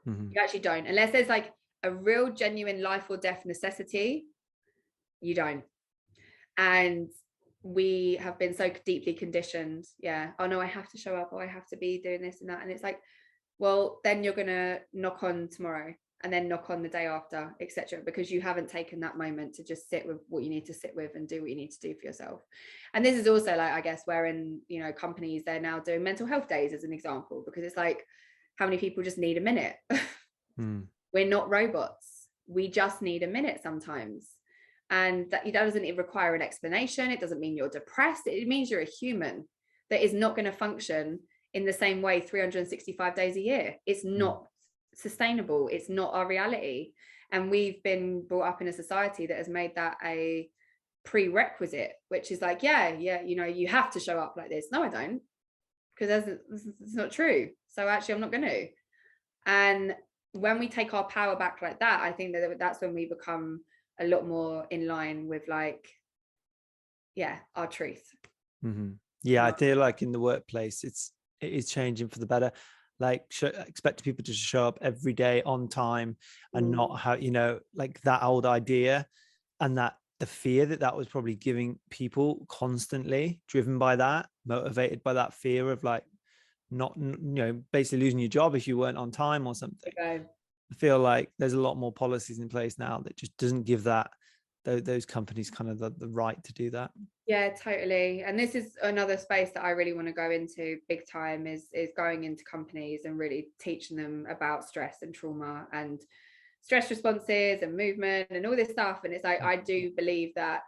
Mm-hmm. You actually don't. Unless there's like a real genuine life or death necessity, you don't. And we have been so deeply conditioned. Yeah. Oh no, I have to show up. Oh, I have to be doing this and that. And it's like, well, then you're gonna knock on tomorrow, and then knock on the day after, etc., because you haven't taken that moment to just sit with what you need to sit with and do what you need to do for yourself. And this is also like, I guess, wherein, you know, companies, they're now doing mental health days as an example, because it's like, how many people just need a minute? We're not robots. We just need a minute sometimes. And that doesn't require an explanation. It doesn't mean you're depressed. It means you're a human that is not going to function in the same way 365 days a year. It's not sustainable. It's not our reality. And we've been brought up in a society that has made that a prerequisite, which is like, yeah, you know, you have to show up like this. No, I don't, because it's not true. So actually, I'm not going to. And when we take our power back like that, I think that that's when we become a lot more in line with, like, yeah, our truth. Mm-hmm. Yeah, I feel like in the workplace, it is changing for the better. Like, expect people to show up every day on time, and not how, you know, like that old idea, and that the fear that was probably giving people, constantly driven by that, motivated by that fear of like not, you know, basically losing your job if you weren't on time or something. Okay. I feel like there's a lot more policies in place now that just doesn't give that those companies kind of the right to do that. Yeah, totally. And this is another space that I really want to go into big time, is going into companies and really teaching them about stress and trauma and stress responses and movement and all this stuff. And it's like, I do believe that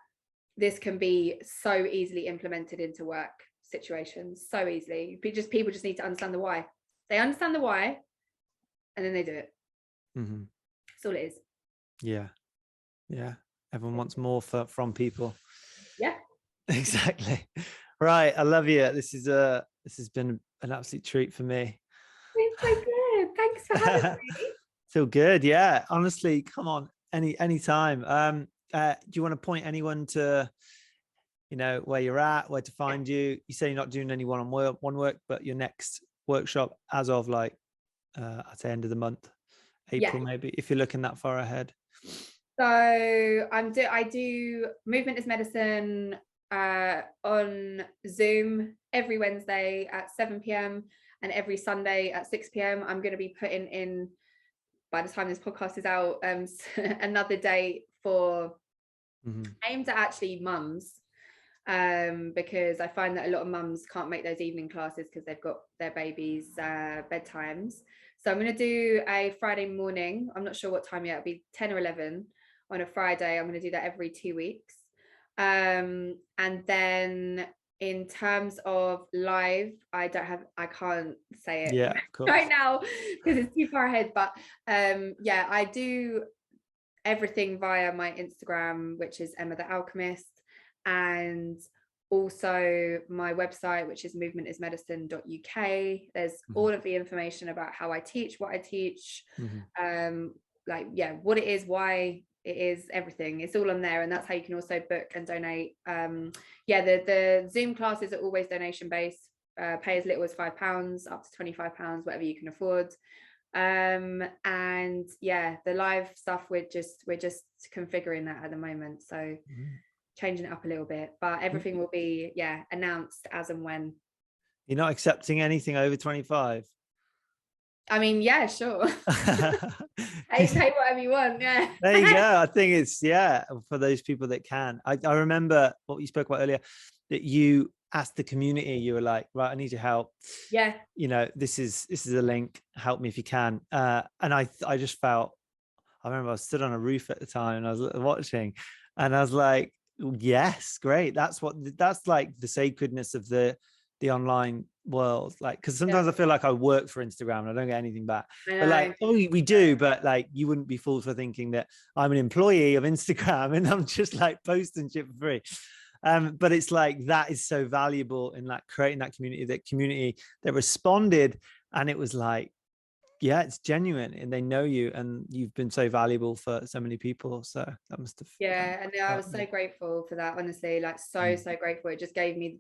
this can be so easily implemented into work situations, so easily. People just need to understand the why. They understand the why, and then they do it. Mm-hmm. That's all it is. Yeah. Everyone wants more from people. Yeah. Exactly. Right. I love you. This has been an absolute treat for me. It's so good. Thanks for having me. Feel good. Yeah. Honestly, come on. Any time. Do you want to point anyone to, you know, where you're at, where to find you? You say you're not doing any one work, but your next workshop as of like I'd say end of the month, April, maybe, if you're looking that far ahead. So I do Movement is Medicine on Zoom every Wednesday at 7 p.m. and every Sunday at 6 p.m. I'm going to be putting in, by the time this podcast is out, another date for aimed at actually mums, because I find that a lot of mums can't make those evening classes because they've got their babies' bedtimes. So I'm going to do a Friday morning. I'm not sure what time yet. It'll be 10 or 11 on a Friday. I'm going to do that every 2 weeks. And then in terms of live, I can't say it right now because it's too far ahead. But yeah, I do everything via my Instagram, which is Emma the Alchemist, and also my website, which is movementismedicine.uk. There's all of the information about how I teach, what I teach, like, yeah, what it is, why it is, everything. It's all on there, and that's how you can also book and donate. Yeah, the Zoom classes are always donation based. Pay as little as £5 up to £25, whatever you can afford. And yeah, the live stuff, we're just configuring that at the moment, so changing it up a little bit, but everything will be announced as and when. You're not accepting anything over 25? I mean, yeah, sure. Pay whatever you want. Yeah, there you go. I think it's for those people that can. I remember what you spoke about earlier, that you asked the community, you were like, right, I need your help. Yeah, you know, this is a link, help me if you can. And I just felt I remember I stood on a roof at the time and I was watching, and I was like, yes, great. That's like the sacredness of the online world. Like, because sometimes Yeah, I feel like I work for Instagram and I don't get anything back. I But like, know. oh, we do, but like, you wouldn't be fooled for thinking that I'm an employee of Instagram and I'm just like posting shit for free. But it's like, that is so valuable in like creating that community that responded, and it was like, yeah, it's genuine and they know you and you've been so valuable for so many people. So that must have Yeah, and I was felt so grateful for that, honestly, like so, mm. so grateful. It just gave me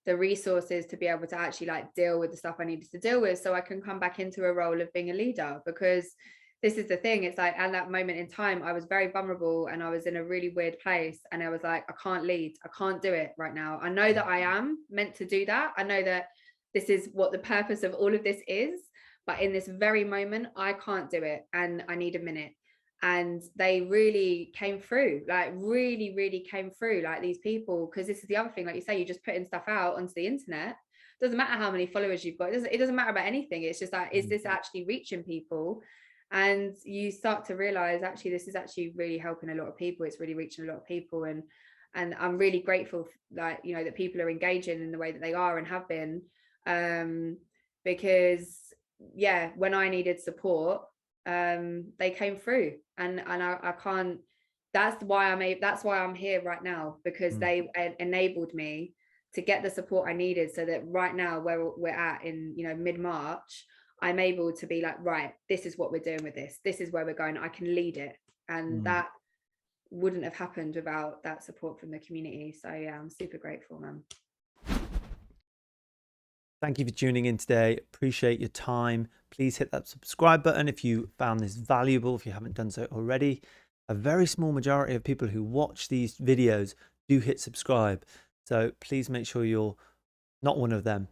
the resources to be able to actually like deal with the stuff I needed to deal with so I can come back into a role of being a leader. Because this is the thing, it's like at that moment in time, I was very vulnerable and I was in a really weird place. And I was like, I can't lead, I can't do it right now. I know that I am meant to do that. I know that this is what the purpose of all of this is. But in this very moment, I can't do it and I need a minute. And they really came through, like really, really came through, like these people. Because this is the other thing, like you say, you're just putting stuff out onto the internet. Doesn't matter how many followers you've got, it doesn't matter about anything. It's just like, is this actually reaching people? And you start to realize actually this is actually really helping a lot of people. It's really reaching a lot of people. And I'm really grateful, like, you know, that people are engaging in the way that they are and have been, because yeah, when I needed support, they came through. And I can't, that's why I'm here right now, because Mm. they enabled me to get the support I needed, so that right now, where we're at in, you know, mid-March, I'm able to be like, right, this is what we're doing with this is where we're going, I can lead it. And that wouldn't have happened without that support from the community. So yeah, I'm super grateful, man. Thank you for tuning in today. Appreciate your time. Please hit that subscribe button if you found this valuable, if you haven't done so already. A very small majority of people who watch these videos do hit subscribe. So please make sure you're not one of them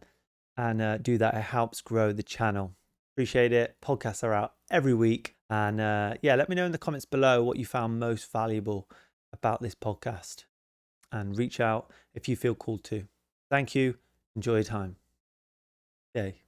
and do that. It helps grow the channel. Appreciate it. Podcasts are out every week. And yeah, let me know in the comments below what you found most valuable about this podcast, and reach out if you feel called to. Thank you. Enjoy your time. Okay.